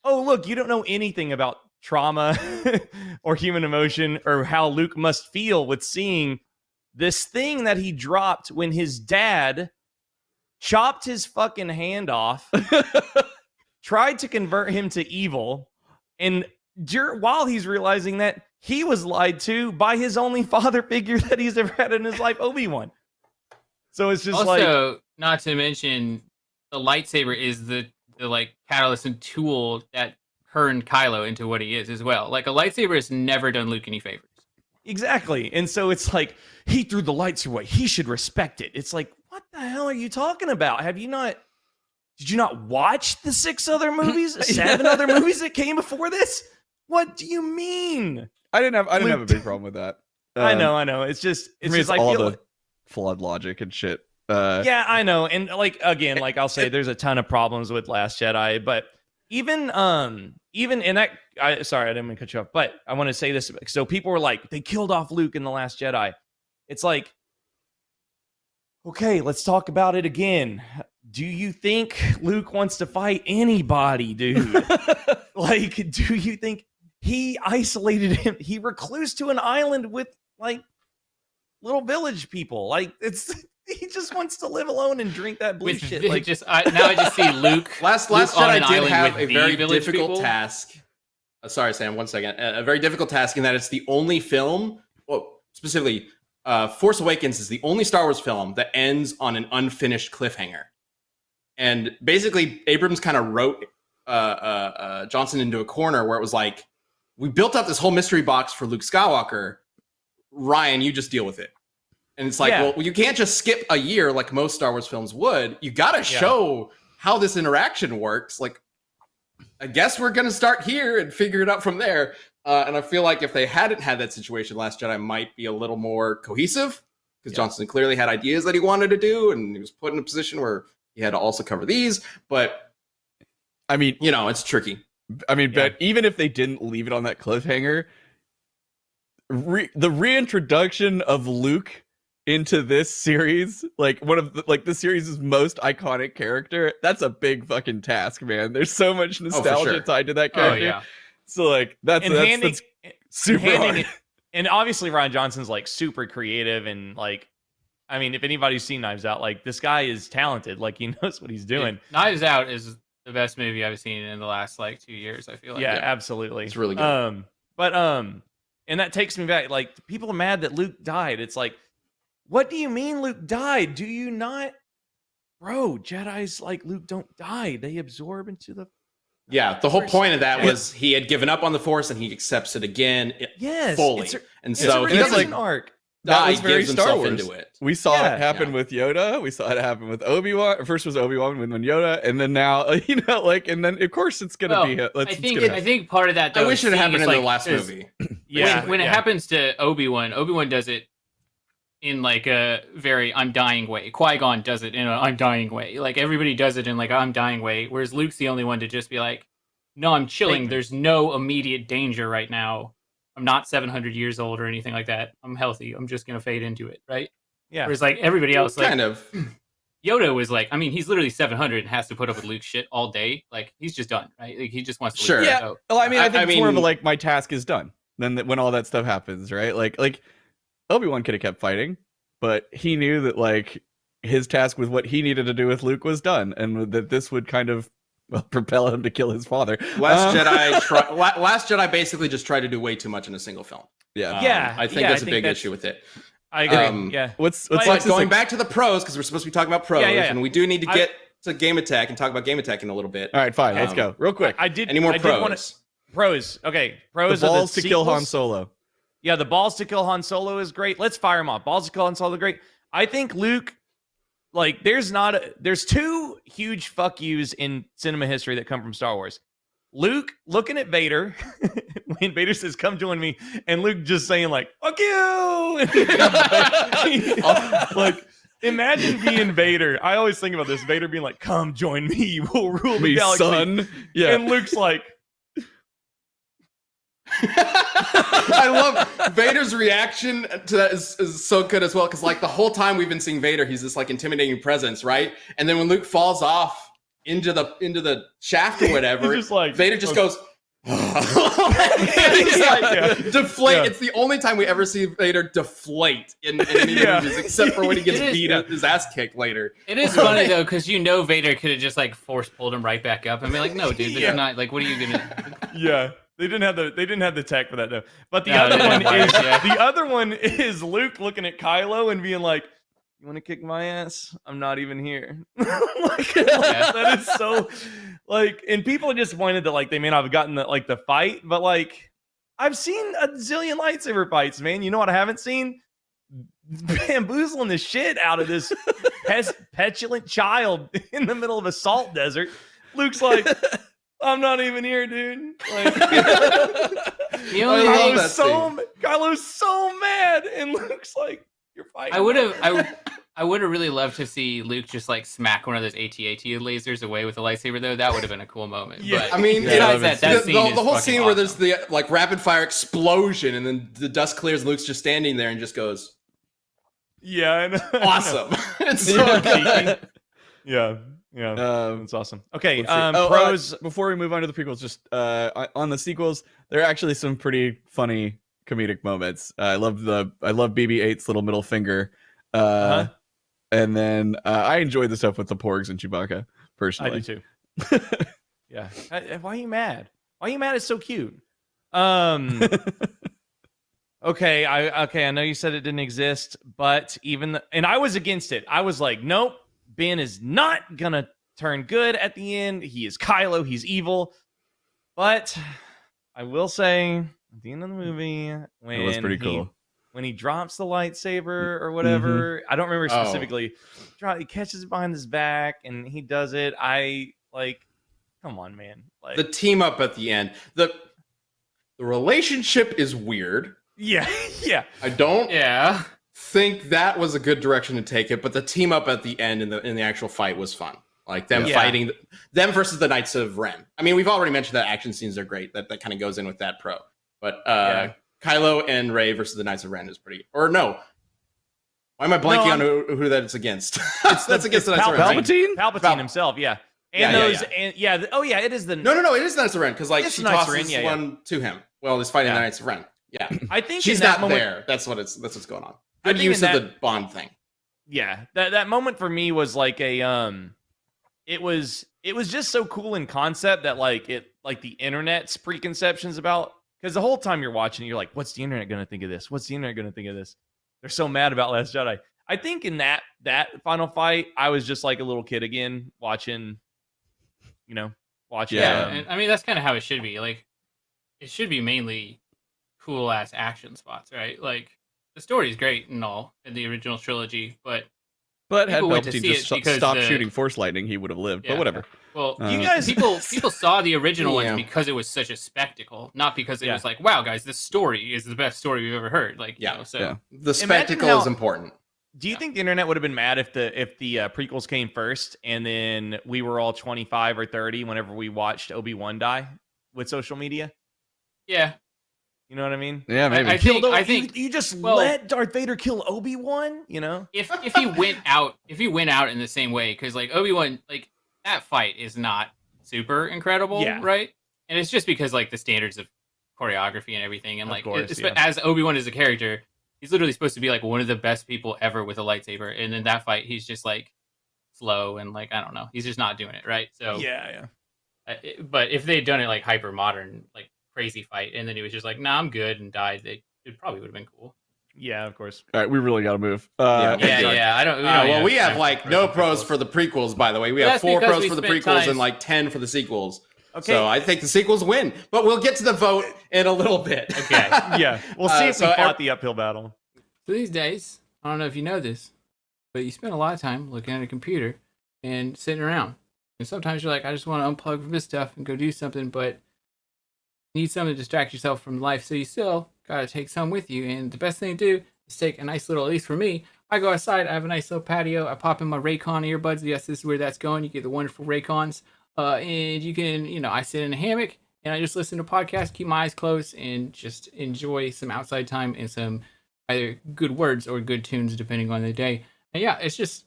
oh look, you don't know anything about trauma or human emotion or how Luke must feel with seeing this thing that he dropped when his dad chopped his fucking hand off, tried to convert him to evil, and while he's realizing that he was lied to by his only father figure that he's ever had in his life, Obi-Wan. So it's just also, not to mention, the lightsaber is the like catalyst and tool that turned Kylo into what he is as well. Like, a lightsaber has never done Luke any favors. Exactly. And so it's like, he threw the lightsaber away, he should respect it. It's like, what the hell are you talking about? Did you not watch the 6 other movies? 7 other movies that came before this? What do you mean? I didn't have a big problem with that. I know. It's just like all the flawed logic and shit. Yeah, I know. And like, again, like I'll say, there's a ton of problems with Last Jedi, but even in that, sorry, I didn't mean to cut you off, but I want to say this. So people were like, they killed off Luke in The Last Jedi. It's like, okay, let's talk about it again. Do you think Luke wants to fight anybody, dude? Like, do you think he isolated him? He reclused to an island with like little village people. Like, he just wants to live alone and drink that blue shit. Like, now I just see Luke. Last Jedi did have a very difficult task. Sorry, Sam, 1 second. A very difficult task in that it's the only film, well, specifically, Force Awakens is the only Star Wars film that ends on an unfinished cliffhanger. And basically, Abrams kind of wrote Johnson into a corner where it was like, we built up this whole mystery box for Luke Skywalker. Ryan, you just deal with it. And it's like, well, you can't just skip a year like most Star Wars films would. You got to show how this interaction works. Like, I guess we're going to start here and figure it out from there. And I feel like if they hadn't had that situation, Last Jedi might be a little more cohesive, because Johnson clearly had ideas that he wanted to do, and he was put in a position where he had to also cover these. But, I mean, you know, it's tricky. I mean, but even if they didn't leave it on that cliffhanger, the reintroduction of Luke into this series, like one of the series' most iconic character, that's a big fucking task, man. There's so much nostalgia tied to that character. So like that's super hard. And obviously Rian Johnson's like super creative, and like, I mean, if anybody's seen Knives Out, like this guy is talented. Like he knows what he's doing. Knives Out is the best movie I've seen in the last like 2 years, I feel like. Yeah, absolutely. It's really good. And that takes me back. Like, people are mad that Luke died. It's like, what do you mean Luke died? Do you not? Bro, Jedis like Luke don't die. They absorb into the... Yeah, the whole point of that was he had given up on the Force and he accepts it again fully. And so he doesn't... an arc. That was very Star Wars. Into it. We saw it happen with Yoda. We saw it happen with Obi-Wan. First was Obi-Wan, when Yoda, and then now, you know, like, and then of course it's gonna be. I think part of that, though, I wish it happened in the last movie. When it happens to Obi-Wan does it in like a very I'm dying way. Qui-Gon does it in a I'm dying way. Like everybody does it in like I'm dying way. Whereas Luke's the only one to just be like, no, I'm chilling. There's no immediate danger right now. I'm not 700 years old or anything like that. I'm healthy. I'm just going to fade into it, right? Yeah. Whereas like everybody else, like, kind of. Yoda was like, I mean, he's literally 700 and has to put up with Luke's shit all day. Like, he's just done, right? Like, he just wants to leave it. Well, I mean, I think it's more of a, like, my task is done. Then when all that stuff happens, right? Like Obi-Wan could have kept fighting, but he knew that, like, his task with what he needed to do with Luke was done, and that this would kind of propel him to kill his father. Last Jedi basically just tried to do way too much in a single film. I think that's a big issue with it. I agree. What's like going back to the pros, because we're supposed to be talking about pros, and we do need to get to Game Attack and talk about Game Attack in a little bit. All right, fine, let's go real quick. Any more pros? Pros. Okay, pros. The balls are to kill Han Solo. Yeah, the balls to kill Han Solo is great. Let's fire them off. Balls to kill Han Solo, great. I think Luke. Like, there's two huge fuck yous in cinema history that come from Star Wars. Luke looking at Vader when Vader says, "Come join me," and Luke just saying like, "Fuck you!" Like, imagine being Vader. I always think about this. Vader being like, "Come join me. We'll rule the galaxy, son." Yeah, and Luke's like. I love Vader's reaction to that is so good as well, because like the whole time we've been seeing Vader, he's this like intimidating presence, right? And then when Luke falls off into the shaft or whatever, just like, Vader just goes deflate. Yeah. It's the only time we ever see Vader deflate in any movies, except for when he gets his ass kicked later. It is funny though, because Vader could have just like force pulled him right back up and be like, "No, dude, this is not like. What are you gonna?" Yeah. They didn't have the tech for that though. But the other one is Luke looking at Kylo and being like, "You want to kick my ass? I'm not even here." That is so like, and people are disappointed that like they may not have gotten the fight, but like I've seen a zillion lightsaber fights, man. You know what I haven't seen? Bamboozling the shit out of this petulant child in the middle of a salt desert. Luke's like, "I'm not even here, dude." Like, Kylo's so mad, and Luke's like, "You're fighting." I would have really loved to see Luke just like smack one of those AT-AT lasers away with a lightsaber, though. That would have been a cool moment. Yeah, but I mean, the whole scene where there's the like rapid fire explosion, and then the dust clears, and Luke's just standing there and just goes, "Yeah, I know." Awesome. It's so good. Yeah. Yeah, it's awesome. Okay, pros. Before we move on to the prequels, just on the sequels, there are actually some pretty funny comedic moments. I love BB-8's little middle finger, and then I enjoyed the stuff with the Porgs and Chewbacca personally. I do too. Yeah. Why are you mad? Why are you mad? It's so cute. Okay, I know you said it didn't exist, but and I was against it. I was like, nope. Ben is not gonna turn good at the end. He is Kylo. He's evil. But I will say, at the end of the movie, when It was pretty cool. When he drops the lightsaber or whatever, I don't remember specifically. He catches it behind his back and he does it. Come on, man. Like, the team up at the end. The relationship is weird. Yeah, yeah. I don't Yeah. think that was a good direction to take it, but the team up at the end in the actual fight was fun. Like them fighting, them versus the Knights of Ren. I mean, we've already mentioned that action scenes are great. That kind of goes in with that pro. But Kylo and Rey versus the Knights of Ren is pretty. Or no, why am I blanking on who that it's against? That's against the Knights of Ren. Palpatine himself, yeah. And it is the no, it is the Knights of Ren because like it's she the Knights of tosses Ren, one to him. Well, he's fighting the Knights of Ren. Yeah, I think she's in that not moment, there. That's what's going on. Good use of the Bond thing. Yeah, that moment for me was like a it was just so cool in concept that like the internet's preconceptions about, because the whole time you're watching you're like, what's the internet gonna think of this? What's the internet gonna think of this? They're so mad about Last Jedi. I think in that final fight, I was just like a little kid again watching. Yeah, and I mean that's kind of how it should be. Like, it should be mainly cool ass action spots, right? Like, the story is great and all in the original trilogy, but had people went to Palpatine see just it because stopped shooting Force lightning, he would have lived. But whatever. Well, you guys, people saw the original ones because it was such a spectacle, not because it was like, wow, guys, this story is the best story we've ever heard. Like, the spectacle is important. Do you think the internet would have been mad if the prequels came first and then we were all 25 or 30 whenever we watched Obi-Wan die with social media? Yeah. You know what I mean? Yeah, maybe. I think you just let Darth Vader kill Obi-Wan, you know? If he went out in the same way, because like Obi-Wan, like that fight is not super incredible, right? And it's just because like the standards of choreography and everything, and like as Obi-Wan is a character, he's literally supposed to be like one of the best people ever with a lightsaber, and in that fight, he's just like slow and like I don't know, he's just not doing it right. So but if they'd done it like hyper modern, like crazy fight, and then he was just like, "Nah, I'm good," and died, it probably would have been cool. Yeah, of course. All right, we really got to move. I don't. We have like no pros for the prequels, by the way. We have 4 pros for the prequels and like 10 for the sequels. Okay. So I think the sequels win, but we'll get to the vote in a little bit. Okay. Yeah, we'll see if we fought the uphill battle. So these days, I don't know if you know this, but you spend a lot of time looking at a computer and sitting around. And sometimes you're like, I just want to unplug from this stuff and go do something, but you need something to distract yourself from life, so you still gotta take some with you. And the best thing to do is take a nice little, at least for me, I go outside, I have a nice little patio, I pop in my Raycon earbuds. Yes, this is where that's going. You get the wonderful Raycons. And you can, I sit in a hammock and I just listen to podcasts, keep my eyes closed, and just enjoy some outside time and some either good words or good tunes, depending on the day. And yeah, it's just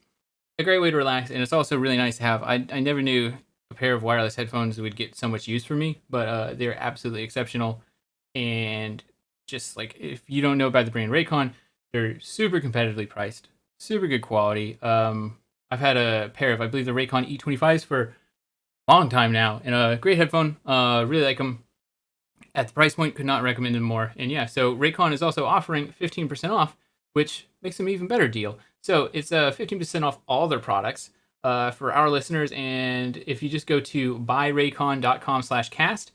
a great way to relax. And it's also really nice to have. I never knew a pair of wireless headphones would get so much use for me, but they're absolutely exceptional. And just like, if you don't know about the brand Raycon, they're super competitively priced, super good quality. I've had a pair of, I believe, the Raycon E25s for long time now, and a great headphone. Really like them. At the price point, could not recommend them more. And yeah, so Raycon is also offering 15% off, which makes them an even better deal. So it's 15% off all their products for our listeners. And if you just go to buyraycon.com/cast,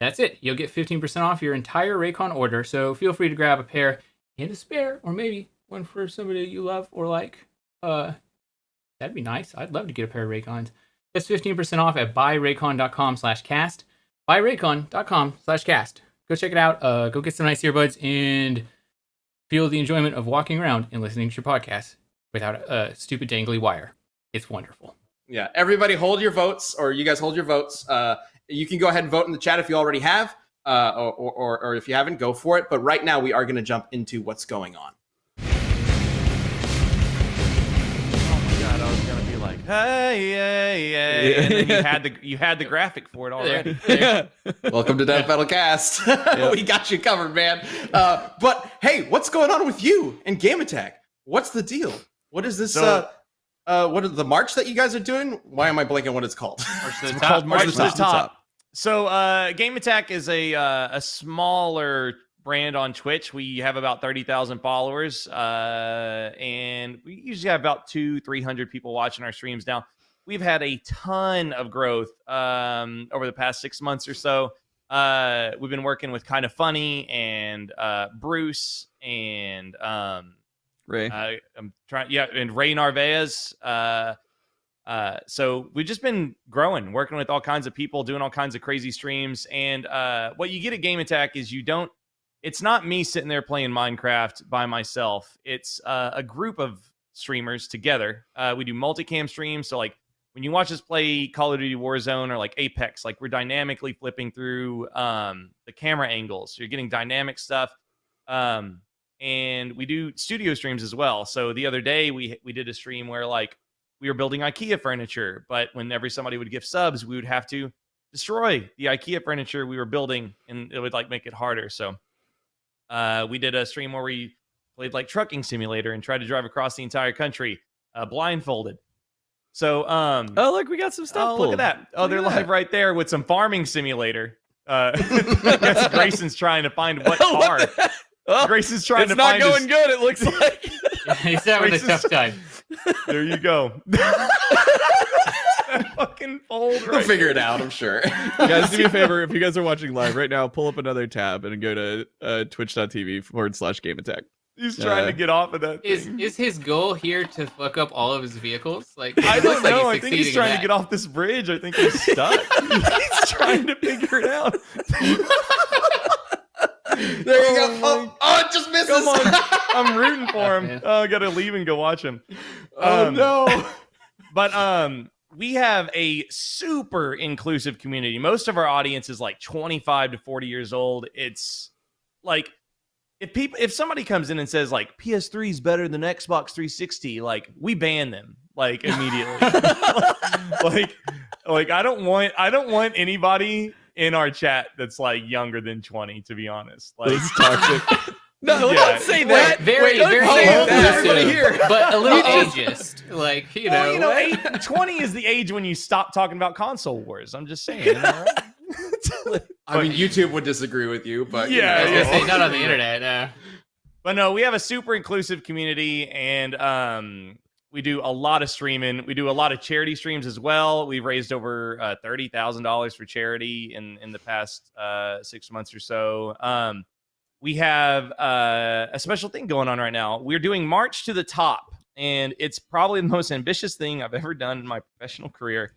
that's it. You'll get 15% off your entire Raycon order. So feel free to grab a pair and a spare, or maybe one for somebody you love or like. That'd be nice. I'd love to get a pair of Raycons. That's 15% off at buyraycon.com/cast. Buyraycon.com/cast. Go check it out. Go get some nice earbuds and feel the enjoyment of walking around and listening to your podcast without a stupid dangly wire. It's wonderful. Yeah, everybody hold your votes, or you guys hold your votes. You can go ahead and vote in the chat if you already have, or if you haven't, go for it. But right now, we are going to jump into what's going on. Hey, and then you had the graphic for it already. Welcome to Death Battle Cast. We got you covered, man. But hey, what's going on with you and Game Attack? What's the deal? What is this? What is the march that you guys are doing? Why am I blanking on what it's called? March to the top. So Game Attack is a smaller brand on Twitch. We have about 30,000 followers, and we usually have about 200-300 people watching our streams now. we've had a ton of growth over the past 6 months or so. We've been working with Kind of Funny and Bruce and Ray. I'm trying, and Ray Narvaez. So we've just been growing, working with all kinds of people, doing all kinds of crazy streams. And what you get at Game Attack is it's not me sitting there playing Minecraft by myself. It's a group of streamers together. We do multicam streams. So like when you watch us play Call of Duty Warzone or like Apex, like we're dynamically flipping through the camera angles. So you're getting dynamic stuff. And we do studio streams as well. So the other day we did a stream where like we were building IKEA furniture, but whenever somebody would give subs, we would have to destroy the IKEA furniture we were building, and it would like make it harder. So we did a stream where we played like trucking simulator and tried to drive across the entire country blindfolded. So oh, look, we got some stuff. Look at that. Oh, they're live right there with some farming simulator. I guess Grayson's trying to find what car. Grayson's trying to find. It's not going good. It looks like he's having a tough time. There you go. Fucking fold. We'll figure it out, I'm sure. Guys, do me a favor. If you guys are watching live right now, pull up another tab and go to twitch.tv/Game Attack. He's trying to get off of that. Is his goal here to fuck up all of his vehicles? Like I don't know. Like I think he's trying to get off this bridge. I think he's stuck. He's trying to figure it out. There you go. Oh, it just misses. Come on. I'm rooting for him. Oh, I gotta leave and go watch him. Oh no. But we have a super inclusive community. Most of our audience is like 25 to 40 years old. It's like if somebody comes in and says like PS3 is better than Xbox 360, like we ban them like immediately. like I don't want anybody in our chat that's like younger than 20, to be honest. Like it's toxic. No, Yeah. don't say that. Very Everybody inclusive, here. but a little ageist. Like, you know. Well, 20 is the age when you stop talking about console wars. I'm just saying. I mean, YouTube would disagree with you, but Yeah, I was you know. gonna say not on the internet. But no, we have a super inclusive community, and we do a lot of streaming. We do a lot of charity streams as well. We've raised over $30,000 for charity in the past 6 months or so. We have a special thing going on right now. We're doing March to the Top, and it's probably the most ambitious thing I've ever done in my professional career.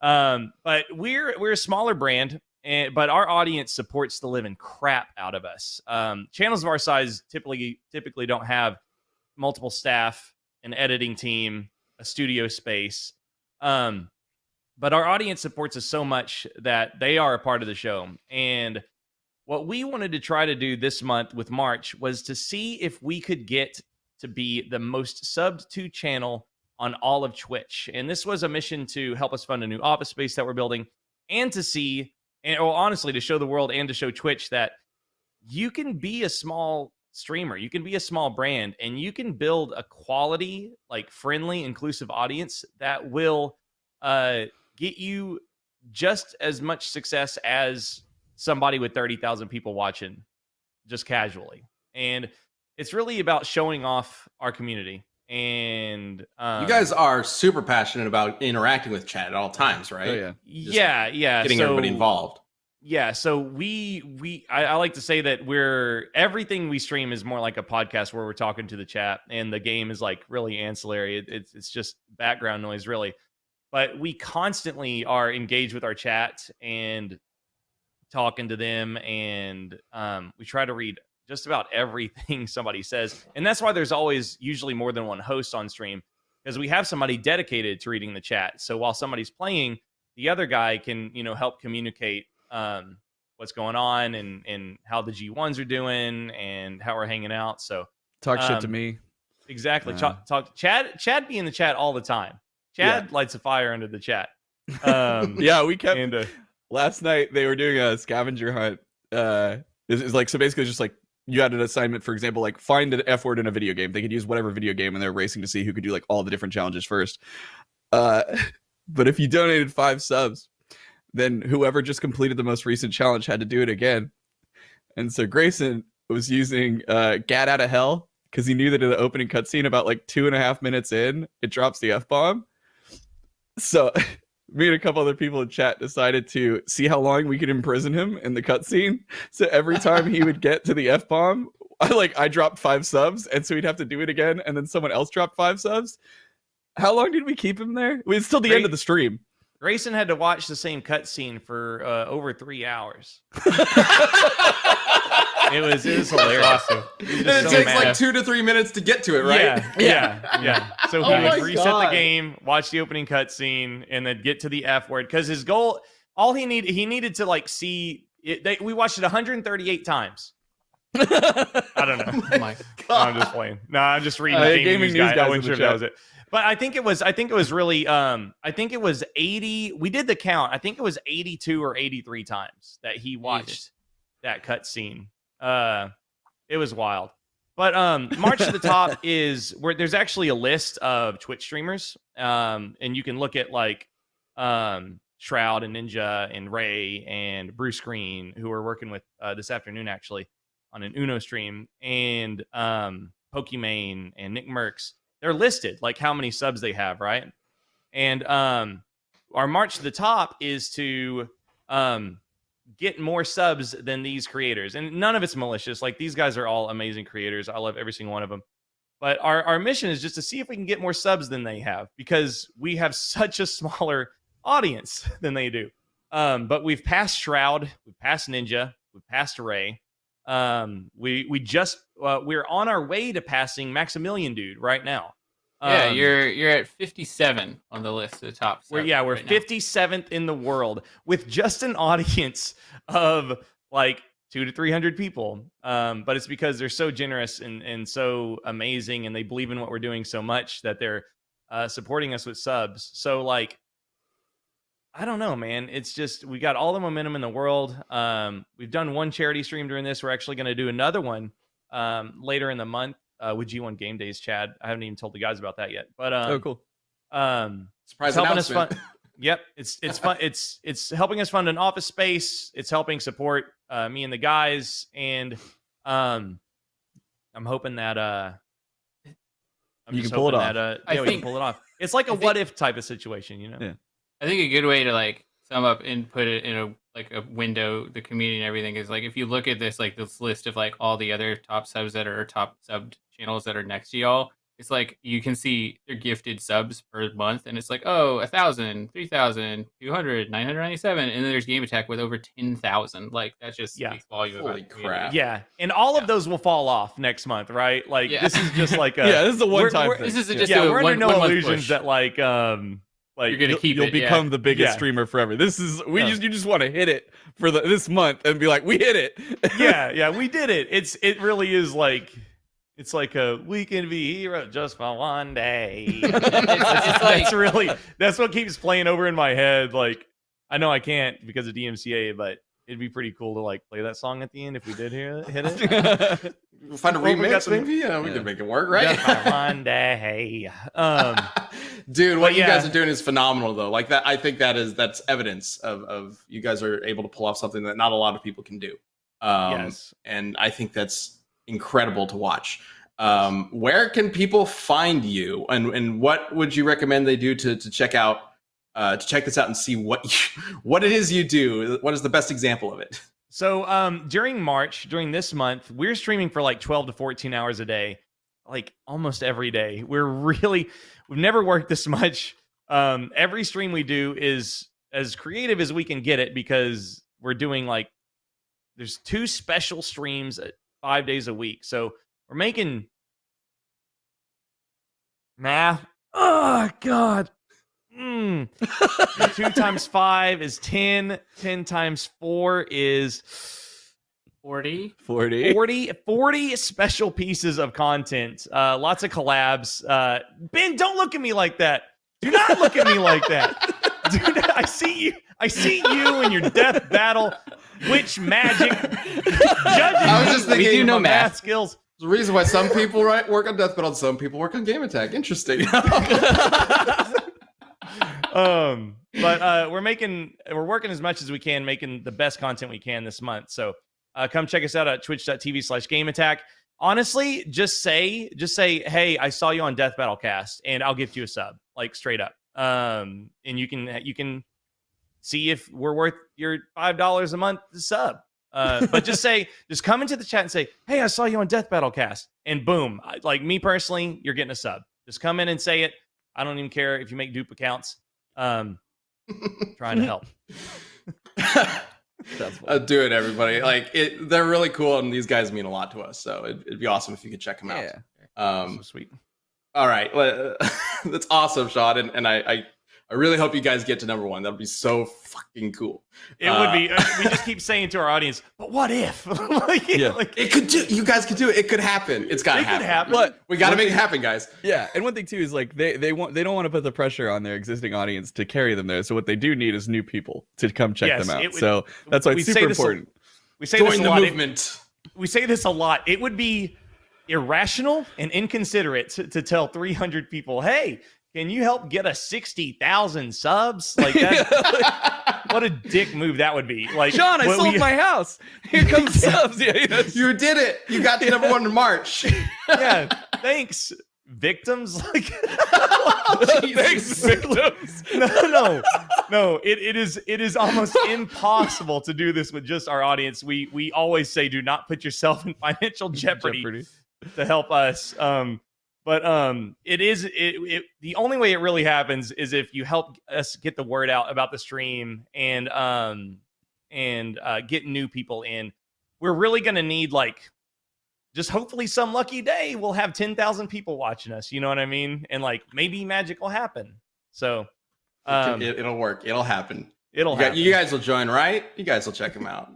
But we're a smaller brand, but our audience supports the living crap out of us. Channels of our size typically don't have multiple staff, an editing team, a studio space. But our audience supports us so much that they are a part of the show. And what we wanted to try to do this month with March was to see if we could get to be the most subbed to channel on all of Twitch. And this was a mission to help us fund a new office space that we're building, and to see, and honestly, to show the world and to show Twitch that you can be a small streamer, you can be a small brand, and you can build a quality, like friendly, inclusive audience that will get you just as much success as somebody with 30,000 people watching just casually. And it's really about showing off our community. And You guys are super passionate about interacting with chat at all times, right? Oh, Just yeah, getting so, everybody involved. Yeah, so I like to say that everything we stream is more like a podcast where we're talking to the chat, and the game is like really ancillary. It's just background noise, really. But we constantly are engaged with our chat and talking to them, and we try to read just about everything somebody says. And that's why there's always usually more than one host on stream, because we have somebody dedicated to reading the chat. So while somebody's playing, the other guy can, help communicate what's going on and how the G1s are doing and how we're hanging out. So talk shit to me. Exactly. Talk Chad be in the chat all the time. Chad lights a fire under the chat. Yeah, we kept last night they were doing a scavenger hunt. It's like, so basically just like you had an assignment, for example, like find an F word in a video game. They could use whatever video game, and they're racing to see who could do like all the different challenges first. But if you donated 5 subs, then whoever just completed the most recent challenge had to do it again. And so Grayson was using Gat Out of Hell because he knew that in the opening cutscene, about like 2.5 minutes in, it drops the F-bomb. So me and a couple other people in chat decided to see how long we could imprison him in the cutscene. So every time he would get to the F-bomb, I dropped 5 subs, and so he'd have to do it again, and then someone else dropped 5 subs. How long did we keep him there? It's still the end of the stream. Grayson had to watch the same cutscene for over 3 hours. It was hilarious. Awesome. It takes like 2 to 3 minutes to get to it, right? Yeah. So he would reset the game, watch the opening cutscene, and then get to the F word. Because his goal, he needed to like see it. We watched it 138 times. I don't know. Oh my God. I'm just playing. No, I'm just reading the gaming news guy. I wasn't sure if that was it. But I think it was really I think it was 80. We did the count. I think it was 82 or 83 times that he watched that cutscene. It was wild. But March to the Top is where there's actually a list of Twitch streamers. And you can look at like Shroud and Ninja and Ray and Bruce Green, who we're working with this afternoon actually on an Uno stream, and Pokimane and Nick Merckx. They're listed, like how many subs they have, right? And our March to the Top is to get more subs than these creators. And none of it's malicious. Like, these guys are all amazing creators. I love every single one of them. But our mission is just to see if we can get more subs than they have, because we have such a smaller audience than they do. But we've passed Shroud, we've passed Ninja, we've passed Ray. We're on our way to passing Maximilian Dude right now. Yeah, you're at 57 on the list of the top. We're 57th in the world with just an audience of like 200 to 300 people. But it's because they're so generous and so amazing, and they believe in what we're doing so much that they're supporting us with subs. So like, I don't know, man. It's just, we got all the momentum in the world. We've done one charity stream during this. We're actually going to do another one later in the month with G1 Game Days, Chad. I haven't even told the guys about that yet. But oh, cool. Surprise helping us announcement. fund. Yep, it's fun. It's helping us fund an office space. It's helping support me and the guys, and I'm hoping that you can pull it off. We can pull it off. It's like a what if type of situation, you know? Yeah. I think a good way to like sum up and put it in a window, the community and everything, is like, if you look at this list of like all the other top subs that are top subbed channels that are next to y'all, it's like you can see their gifted subs per month, and it's like, oh, 1,000, 3,000, 200, 997, and then there's Game Attack with over 10,000. Like, that just speaks volume. Holy crap! Yeah, and all of those will fall off next month, right? Like, this is just like a this is a one-time thing. This is just we're under no one illusions that like you're gonna keep you'll become the biggest streamer forever. This is you just want to hit it for this month and be like, we hit it. yeah, we did it. It really is like, it's like a we can be hero just for one day. it's like, that's what keeps playing over in my head. Like, I know I can't because of DMCA, but it'd be pretty cool to like play that song at the end if we did hit it. We'll find a remix, maybe. We can make it work, right? Just for one day. Dude, what you guys are doing is phenomenal, though. Like that, I think that's evidence of you guys are able to pull off something that not a lot of people can do. Yes, and I think that's incredible to watch. Where can people find you, and what would you recommend they do to check this out and see what it is you do? What is the best example of it? So during this month, we're streaming for like 12 to 14 hours a day, like almost every day. We've never worked this much. Every stream we do is as creative as we can get it, because we're doing like, there's 2 special streams 5 days a week. So we're making math. Oh God. 2 times 5 is 10. 10 times 4 is 40. 40 special pieces of content. Lots of collabs. Ben, don't look at me like that. Do not look at me like that. Dude, I see you in your death battle, witch magic. I was just thinking, we do know math skills. The reason why some people work on Death Battle, some people work on Game Attack. Interesting. But we're working as much as we can, making the best content we can this month. So come check us out at twitch.tv/GameAttack. Honestly, just say, hey, I saw you on Death Battle Cast, and I'll gift you a sub, like straight up. and you can see if we're worth your $5 a month sub. But just come into the chat and say, hey, I saw you on Death Battle Cast, and boom, like me personally, you're getting a sub. Just come in and say it. I don't even care if you make dupe accounts. Trying to help. Do it, everybody. Like they're really cool, and these guys mean a lot to us. So it'd be awesome if you could check them out. So sweet. All right, that's awesome, Shaun, and I really hope you guys get to number 1. That'll be so fucking cool. It would be. We just keep saying to our audience, but what if? It could do. You guys could do it. It could happen. It's gotta happen. But we gotta make it happen, guys. Yeah, and one thing too is like they don't want to put the pressure on their existing audience to carry them there. So what they do need is new people to come check them out. So that's why it's super important. We say this a lot. Movement. We say this a lot. It would be irrational and inconsiderate to tell 300 people, hey, can you help get us 60,000 subs? Like that. What a dick move that would be. Like, Shaun, I sold my house. Here comes subs. Yeah, you did it. You got to number 1 in March. Yeah, thanks, victims. Like, thanks, victims. No. It is almost impossible to do this with just our audience. We always say, do not put yourself in financial jeopardy. To help us. But the only way it really happens is if you help us get the word out about the stream and get new people in. We're really going to need, like, just hopefully some lucky day we'll have 10,000 people watching us. You know what I mean? And like maybe magic will happen. So it'll work. It'll happen. Happen. You guys will join, right? You guys will check them out.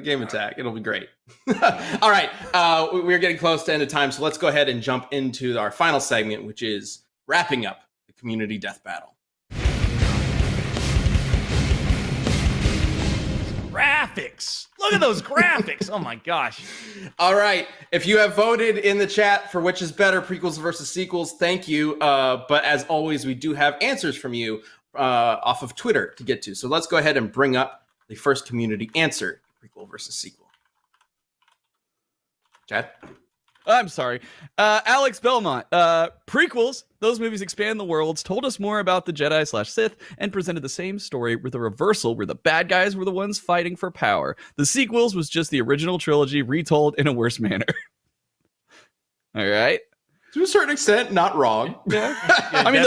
Game Attack. It'll be great. All right. We're getting close to end of time, so let's go ahead and jump into our final segment, which is wrapping up the community death battle. Graphics. Look at those graphics. Oh my gosh. All right. If you have voted in the chat for which is better, prequels versus sequels, thank you. But as always, we do have answers from you off of Twitter to get to. So let's go ahead and bring up the first community answer. Prequel versus sequel. Chad? I'm sorry. Alex Belmont. Prequels, those movies expand the worlds, told us more about the Jedi/Sith, and presented the same story with a reversal where the bad guys were the ones fighting for power. The sequels was just the original trilogy retold in a worse manner. All right. To a certain extent, not wrong. Yeah. I mean,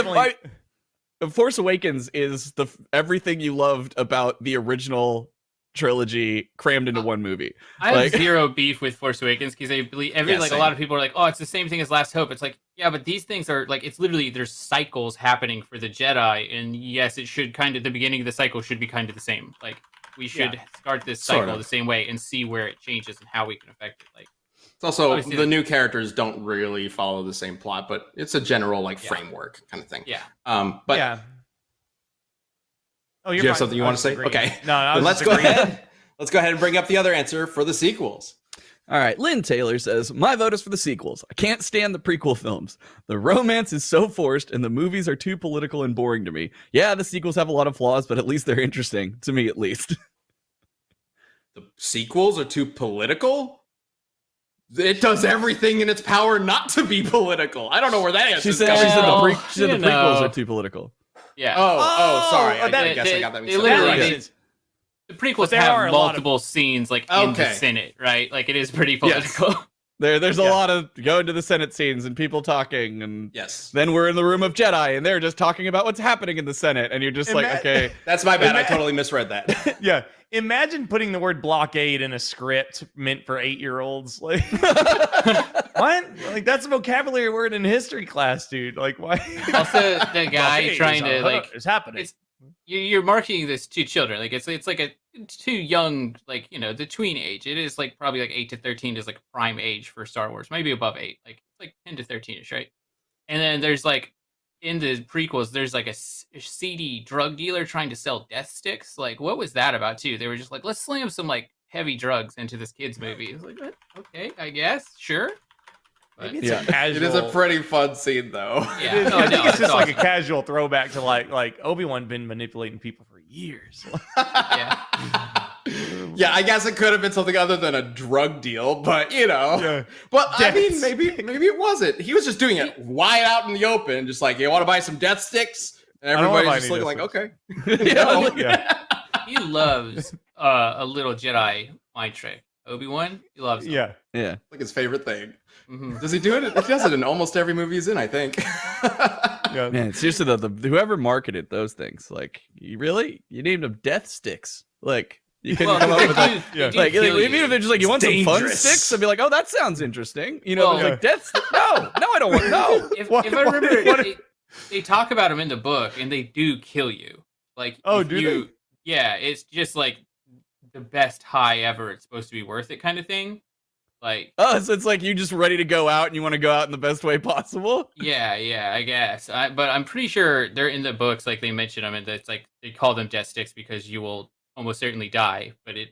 the Force Awakens is everything you loved about the original trilogy crammed into one movie. I have zero beef with Force Awakens because I believe a lot of people are like, oh, it's the same thing as Last Hope. It's like, yeah, but these things are like, it's literally there's cycles happening for the Jedi, and yes, it should kind of the beginning of the cycle should be kind of the same. Like we should start this cycle the same way and see where it changes and how we can affect it. Like it's also the new characters don't really follow the same plot, but it's a general framework kind of thing. Yeah. But yeah. Oh, do you have something you want to say? Okay. No, let's go ahead. Let's go ahead and bring up the other answer for the sequels. All right. Lynn Taylor says, my vote is for the sequels. I can't stand the prequel films. The romance is so forced and the movies are too political and boring to me. Yeah, the sequels have a lot of flaws, but at least they're interesting, to me at least. The sequels are too political? It does everything in its power not to be political. I don't know where that answer is coming from. She said the prequels are too political. Yeah. Oh, sorry. I guess I got that mixed up. The prequels have multiple scenes like in the Senate, right? Like it is pretty political. Yes. There's a lot of going to the Senate scenes and people talking, and then we're in the room of Jedi and they're just talking about what's happening in the Senate, and you're just like, okay, that's my bad. I totally misread that. Yeah. Imagine putting the word blockade in a script meant for 8-year-olds. Like, what? Like that's a vocabulary word in history class, dude. Like, why? Also, the guy trying to it's happening. You're marketing this to children. Like it's like a too young, like the tween age. It is like probably like 8 to 13 is like a prime age for Star Wars. Maybe above 8, like 10 to 13ish, right? And then there's like in the prequels, there's like a seedy drug dealer trying to sell death sticks. Like, what was that about too? They were just like, let's slam some like heavy drugs into this kid's movie. It's like, okay, I guess, sure. Maybe it's a casual... It is a pretty fun scene, though. Yeah, I think it's just like a casual throwback to like Obi-Wan been manipulating people for years. Yeah. Yeah, I guess it could have been something other than a drug deal, but Yeah. But I mean, maybe it wasn't. He was just doing it wide out in the open, just like, you want to buy some death sticks? And I don't know if everybody's I just need looking like, this. okay. Yeah. No. Yeah. He loves a little Jedi mind trick. Obi-Wan, he loves them. Yeah. Yeah. Like his favorite thing. Mhm. Does he do it? He does it in almost every movie he's in, I think. Yeah. Man, seriously though, whoever marketed those things, like, you named them death sticks. Like, you couldn't Well, come up they with do- like, they do like kill even you. if they're just like, you want some fun dangerous. sticks, I'd be like, oh, that sounds interesting. You know, Well, there's like death stick. No, I don't want. No. If What- I remember, what- they talk about them in the book, and they do kill you. Like, Oh, if do you, they? Yeah, it's just like the best high ever. It's supposed to be worth it, kind of thing. Like, Oh, so it's like you just ready to go out and you want to go out in the best way possible. yeah, I guess. But I'm pretty sure they're in the books. Like they mention them, and it's like they call them death sticks because you will almost certainly die, but it's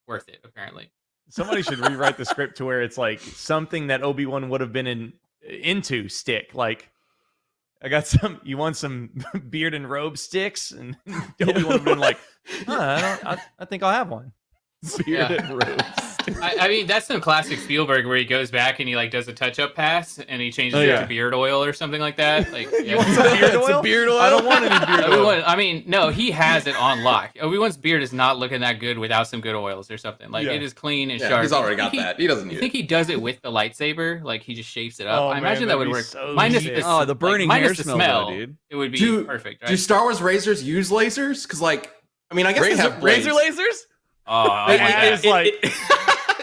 worth it apparently. Somebody should rewrite the script to where it's like something that Obi-Wan would have been into stick. Like, I got some. You want some beard and robe sticks? And Obi-Wan would have been like, I think I'll have one. Beard Yeah. and robes. I mean, that's some classic Spielberg where he goes back and he like does a touch-up pass and he changes it yeah. to beard oil or something like that. Like, You want some beard It's a oil? beard oil? I don't want any beard oil. Obi-Wan, I mean, no, he has it on lock. Obi-Wan's beard is not looking that good without some good oils or something. Like, Yeah. it is clean and Yeah, sharp. he's already You got think that. He doesn't You need think it. he does it with the lightsaber? Like, he just shapes it up? Oh, I man, imagine that that'd would be work. so Minus sick. the, Oh, the burning minus hair the smell, smell, though, dude. it would be Do- perfect, right? Do Star Wars razors use lasers? Because, like, I mean, I guess they have Razor blades. lasers? Oh, I It- like it- that. It's like-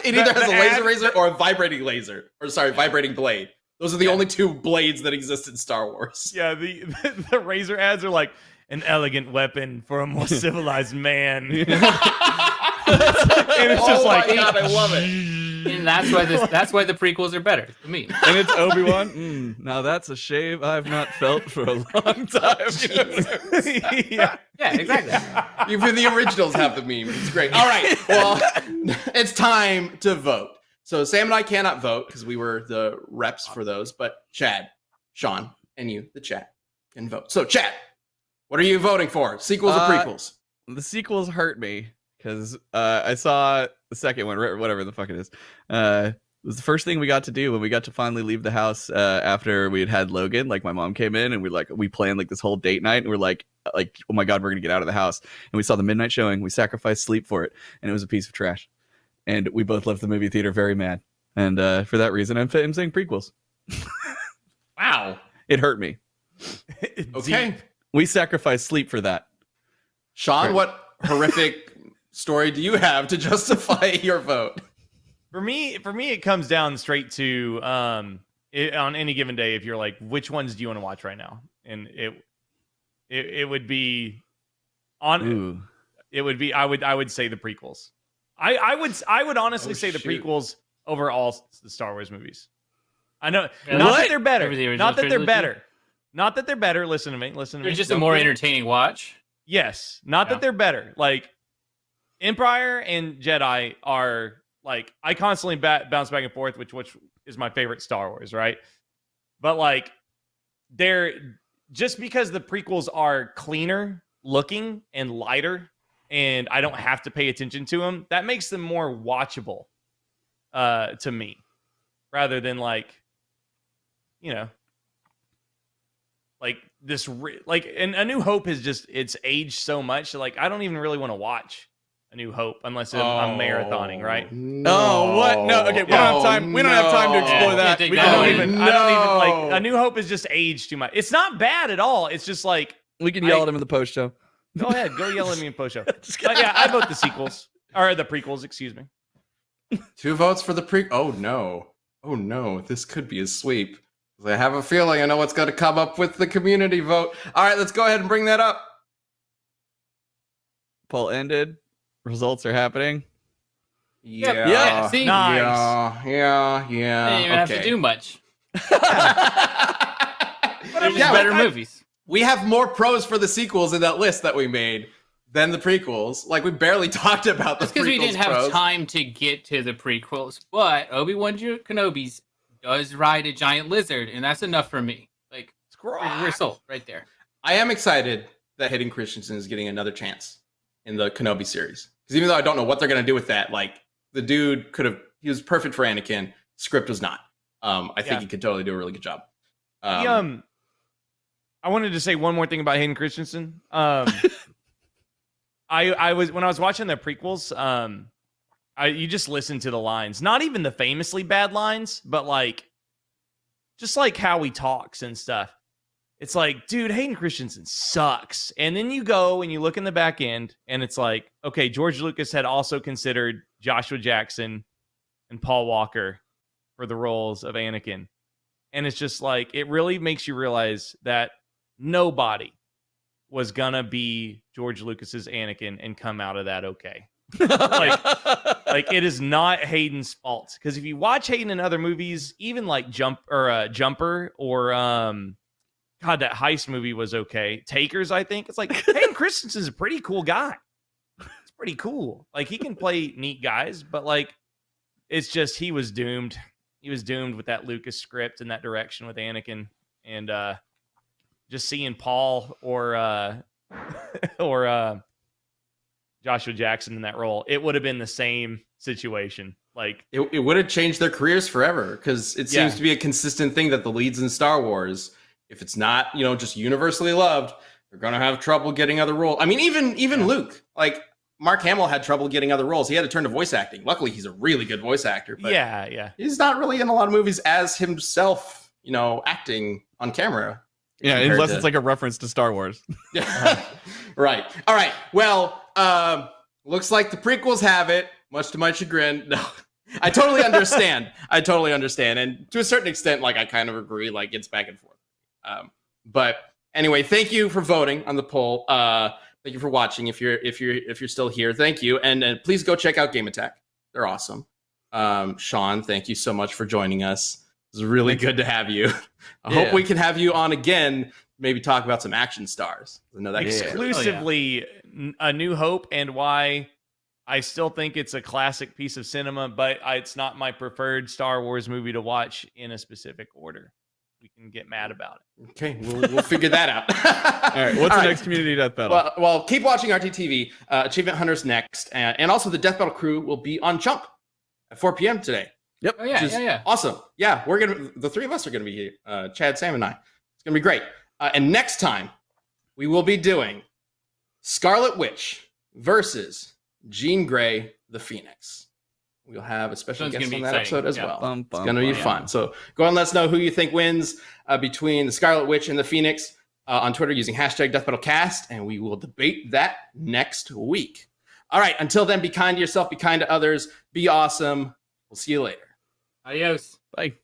it either The- has the a laser ad- razor or a vibrating laser. Or, sorry, vibrating blade. Those are the only two blades that exist in Star Wars. Yeah, the razor ads are like an elegant weapon for a more civilized man. And it's just Oh like, my God, I love it. And that's why the prequels are better to me. And it's Obi-Wan. Now that's a shave I've not felt for a long time. You know what I'm saying? yeah. Yeah, exactly. Even the originals have the meme. It's great. All right. Well, it's time to vote. So Sam and I cannot vote because we were the reps for those, but Chad, Shaun, and you, the chat, can vote. So Chad, what are you voting for? Sequels or prequels? The sequels hurt me because I saw the second one, whatever the fuck it is. It was the first thing we got to do when we got to finally leave the house after we had Logan. Like, my mom came in and we planned like this whole date night, and we're like, oh my God, we're gonna get out of the house. And we saw the midnight showing. We sacrificed sleep for it, and it was a piece of trash. And we both left the movie theater very mad. And for that reason, I'm saying prequels. Wow. It hurt me. Okay. We sacrificed sleep for that. Shaun, Right. what horrific story do you have to justify your vote? For me, it comes down straight to on any given day. If you're like, which ones do you want to watch right now? And it would be on. Ooh. It would be. I would say the prequels. I would honestly Oh, say the shoot. prequels over all the Star Wars movies. I know, Really? not What? that they're better. Over the original Not that they're trilogy? better. Not that they're better. Listen to me. They're just a Don't more get- entertaining watch. Yes, not Yeah. that they're better. Like, Empire and Jedi are like, I constantly bounce back and forth, which is my favorite Star Wars, right? But like, they're just because the prequels are cleaner looking and lighter, and I don't have to pay attention to them, that makes them more watchable to me, rather than like, like this and A New Hope is just, it's aged so much, like I don't even really want to watch A New Hope unless I'm marathoning, right? No. Oh, what? No, okay, we don't have time. We don't have time to explore Yeah, that. take We that. I can, don't No. even like A New Hope is just aged too much. It's not bad at all. It's just like, we can yell at him in the post show. go ahead, go yell at me in post show. Just But yeah, I vote the sequels or the prequels, excuse me. 2 votes for the Oh no, this could be a sweep. I have a feeling I know what's going to come up with the community vote. All right, let's go ahead and bring that up. Poll ended. Results are happening. Yeah. Yeah, see? Nice. Yeah. They didn't even have to do much. They're They're just better movies. We have more pros for the sequels in that list that we made than the prequels. Like, we barely talked about the That's because prequels we didn't have pros. time to get to the prequels. But Obi-Wan Kenobi's does ride a giant lizard, and that's enough for me. Like, we're sold right there. I am excited that Hayden Christensen is getting another chance in the Kenobi series. Because even though I don't know what they're going to do with that, like, the dude he was perfect for Anakin. Script was not. I think he could totally do a really good job. I wanted to say one more thing about Hayden Christensen. I was when I was watching the prequels, you just listen to the lines, not even the famously bad lines, but like just like how he talks and stuff. It's like, dude, Hayden Christensen sucks. And then you go and you look in the back end, and it's like, okay, George Lucas had also considered Joshua Jackson and Paul Walker for the roles of Anakin. And it's just like, it really makes you realize that nobody was gonna be George Lucas's Anakin and come out of that okay. like it is not Hayden's fault. Because if you watch Hayden in other movies, even like Jumper or God, that heist movie was okay. Takers, I think. It's like Hayden Christensen's a pretty cool guy. It's pretty cool. Like he can play neat guys, but like it's just he was doomed. He was doomed with that Lucas script and that direction with Anakin. And just seeing Paul or Joshua Jackson in that role, it would have been the same situation. Like it would have changed their careers forever, because it seems to be a consistent thing that the leads in Star Wars, if it's not, just universally loved, they're gonna have trouble getting other roles. I mean, even Luke, like Mark Hamill had trouble getting other roles. He had to turn to voice acting. Luckily, he's a really good voice actor. But he's not really in a lot of movies as himself, acting on camera. Yeah, unless it's like a reference to Star Wars. Right. All right. Well, looks like the prequels have it, much to my chagrin. No, I totally understand. And to a certain extent, like I kind of agree, like it's back and forth. But anyway, thank you for voting on the poll. Thank you for watching. If you're still here, thank you. And please go check out Game Attack. They're awesome. Shaun, thank you so much for joining us. It was really good to have you. I hope we can have you on again, maybe talk about some action stars. I know that exclusively A New Hope, and why I still think it's a classic piece of cinema, but it's not my preferred Star Wars movie to watch in a specific order. We can get mad about it. Okay, we'll figure that out. All right, what's the next Community Death Battle? Well, keep watching RTTV. Achievement Hunters next, and also the Death Battle crew will be on Jump at 4 p.m. today. Yep. Oh, yeah. Awesome. Yeah, the three of us are gonna be here. Chad, Sam, and I. It's gonna be great. And next time, we will be doing Scarlet Witch versus Jean Grey, the Phoenix. We'll have a special guest on that episode as well. It's going to be fun. So go and let us know who you think wins between the Scarlet Witch and the Phoenix on Twitter using #DeathBattleCast, and we will debate that next week. All right. Until then, be kind to yourself, be kind to others, be awesome. We'll see you later. Adios. Bye.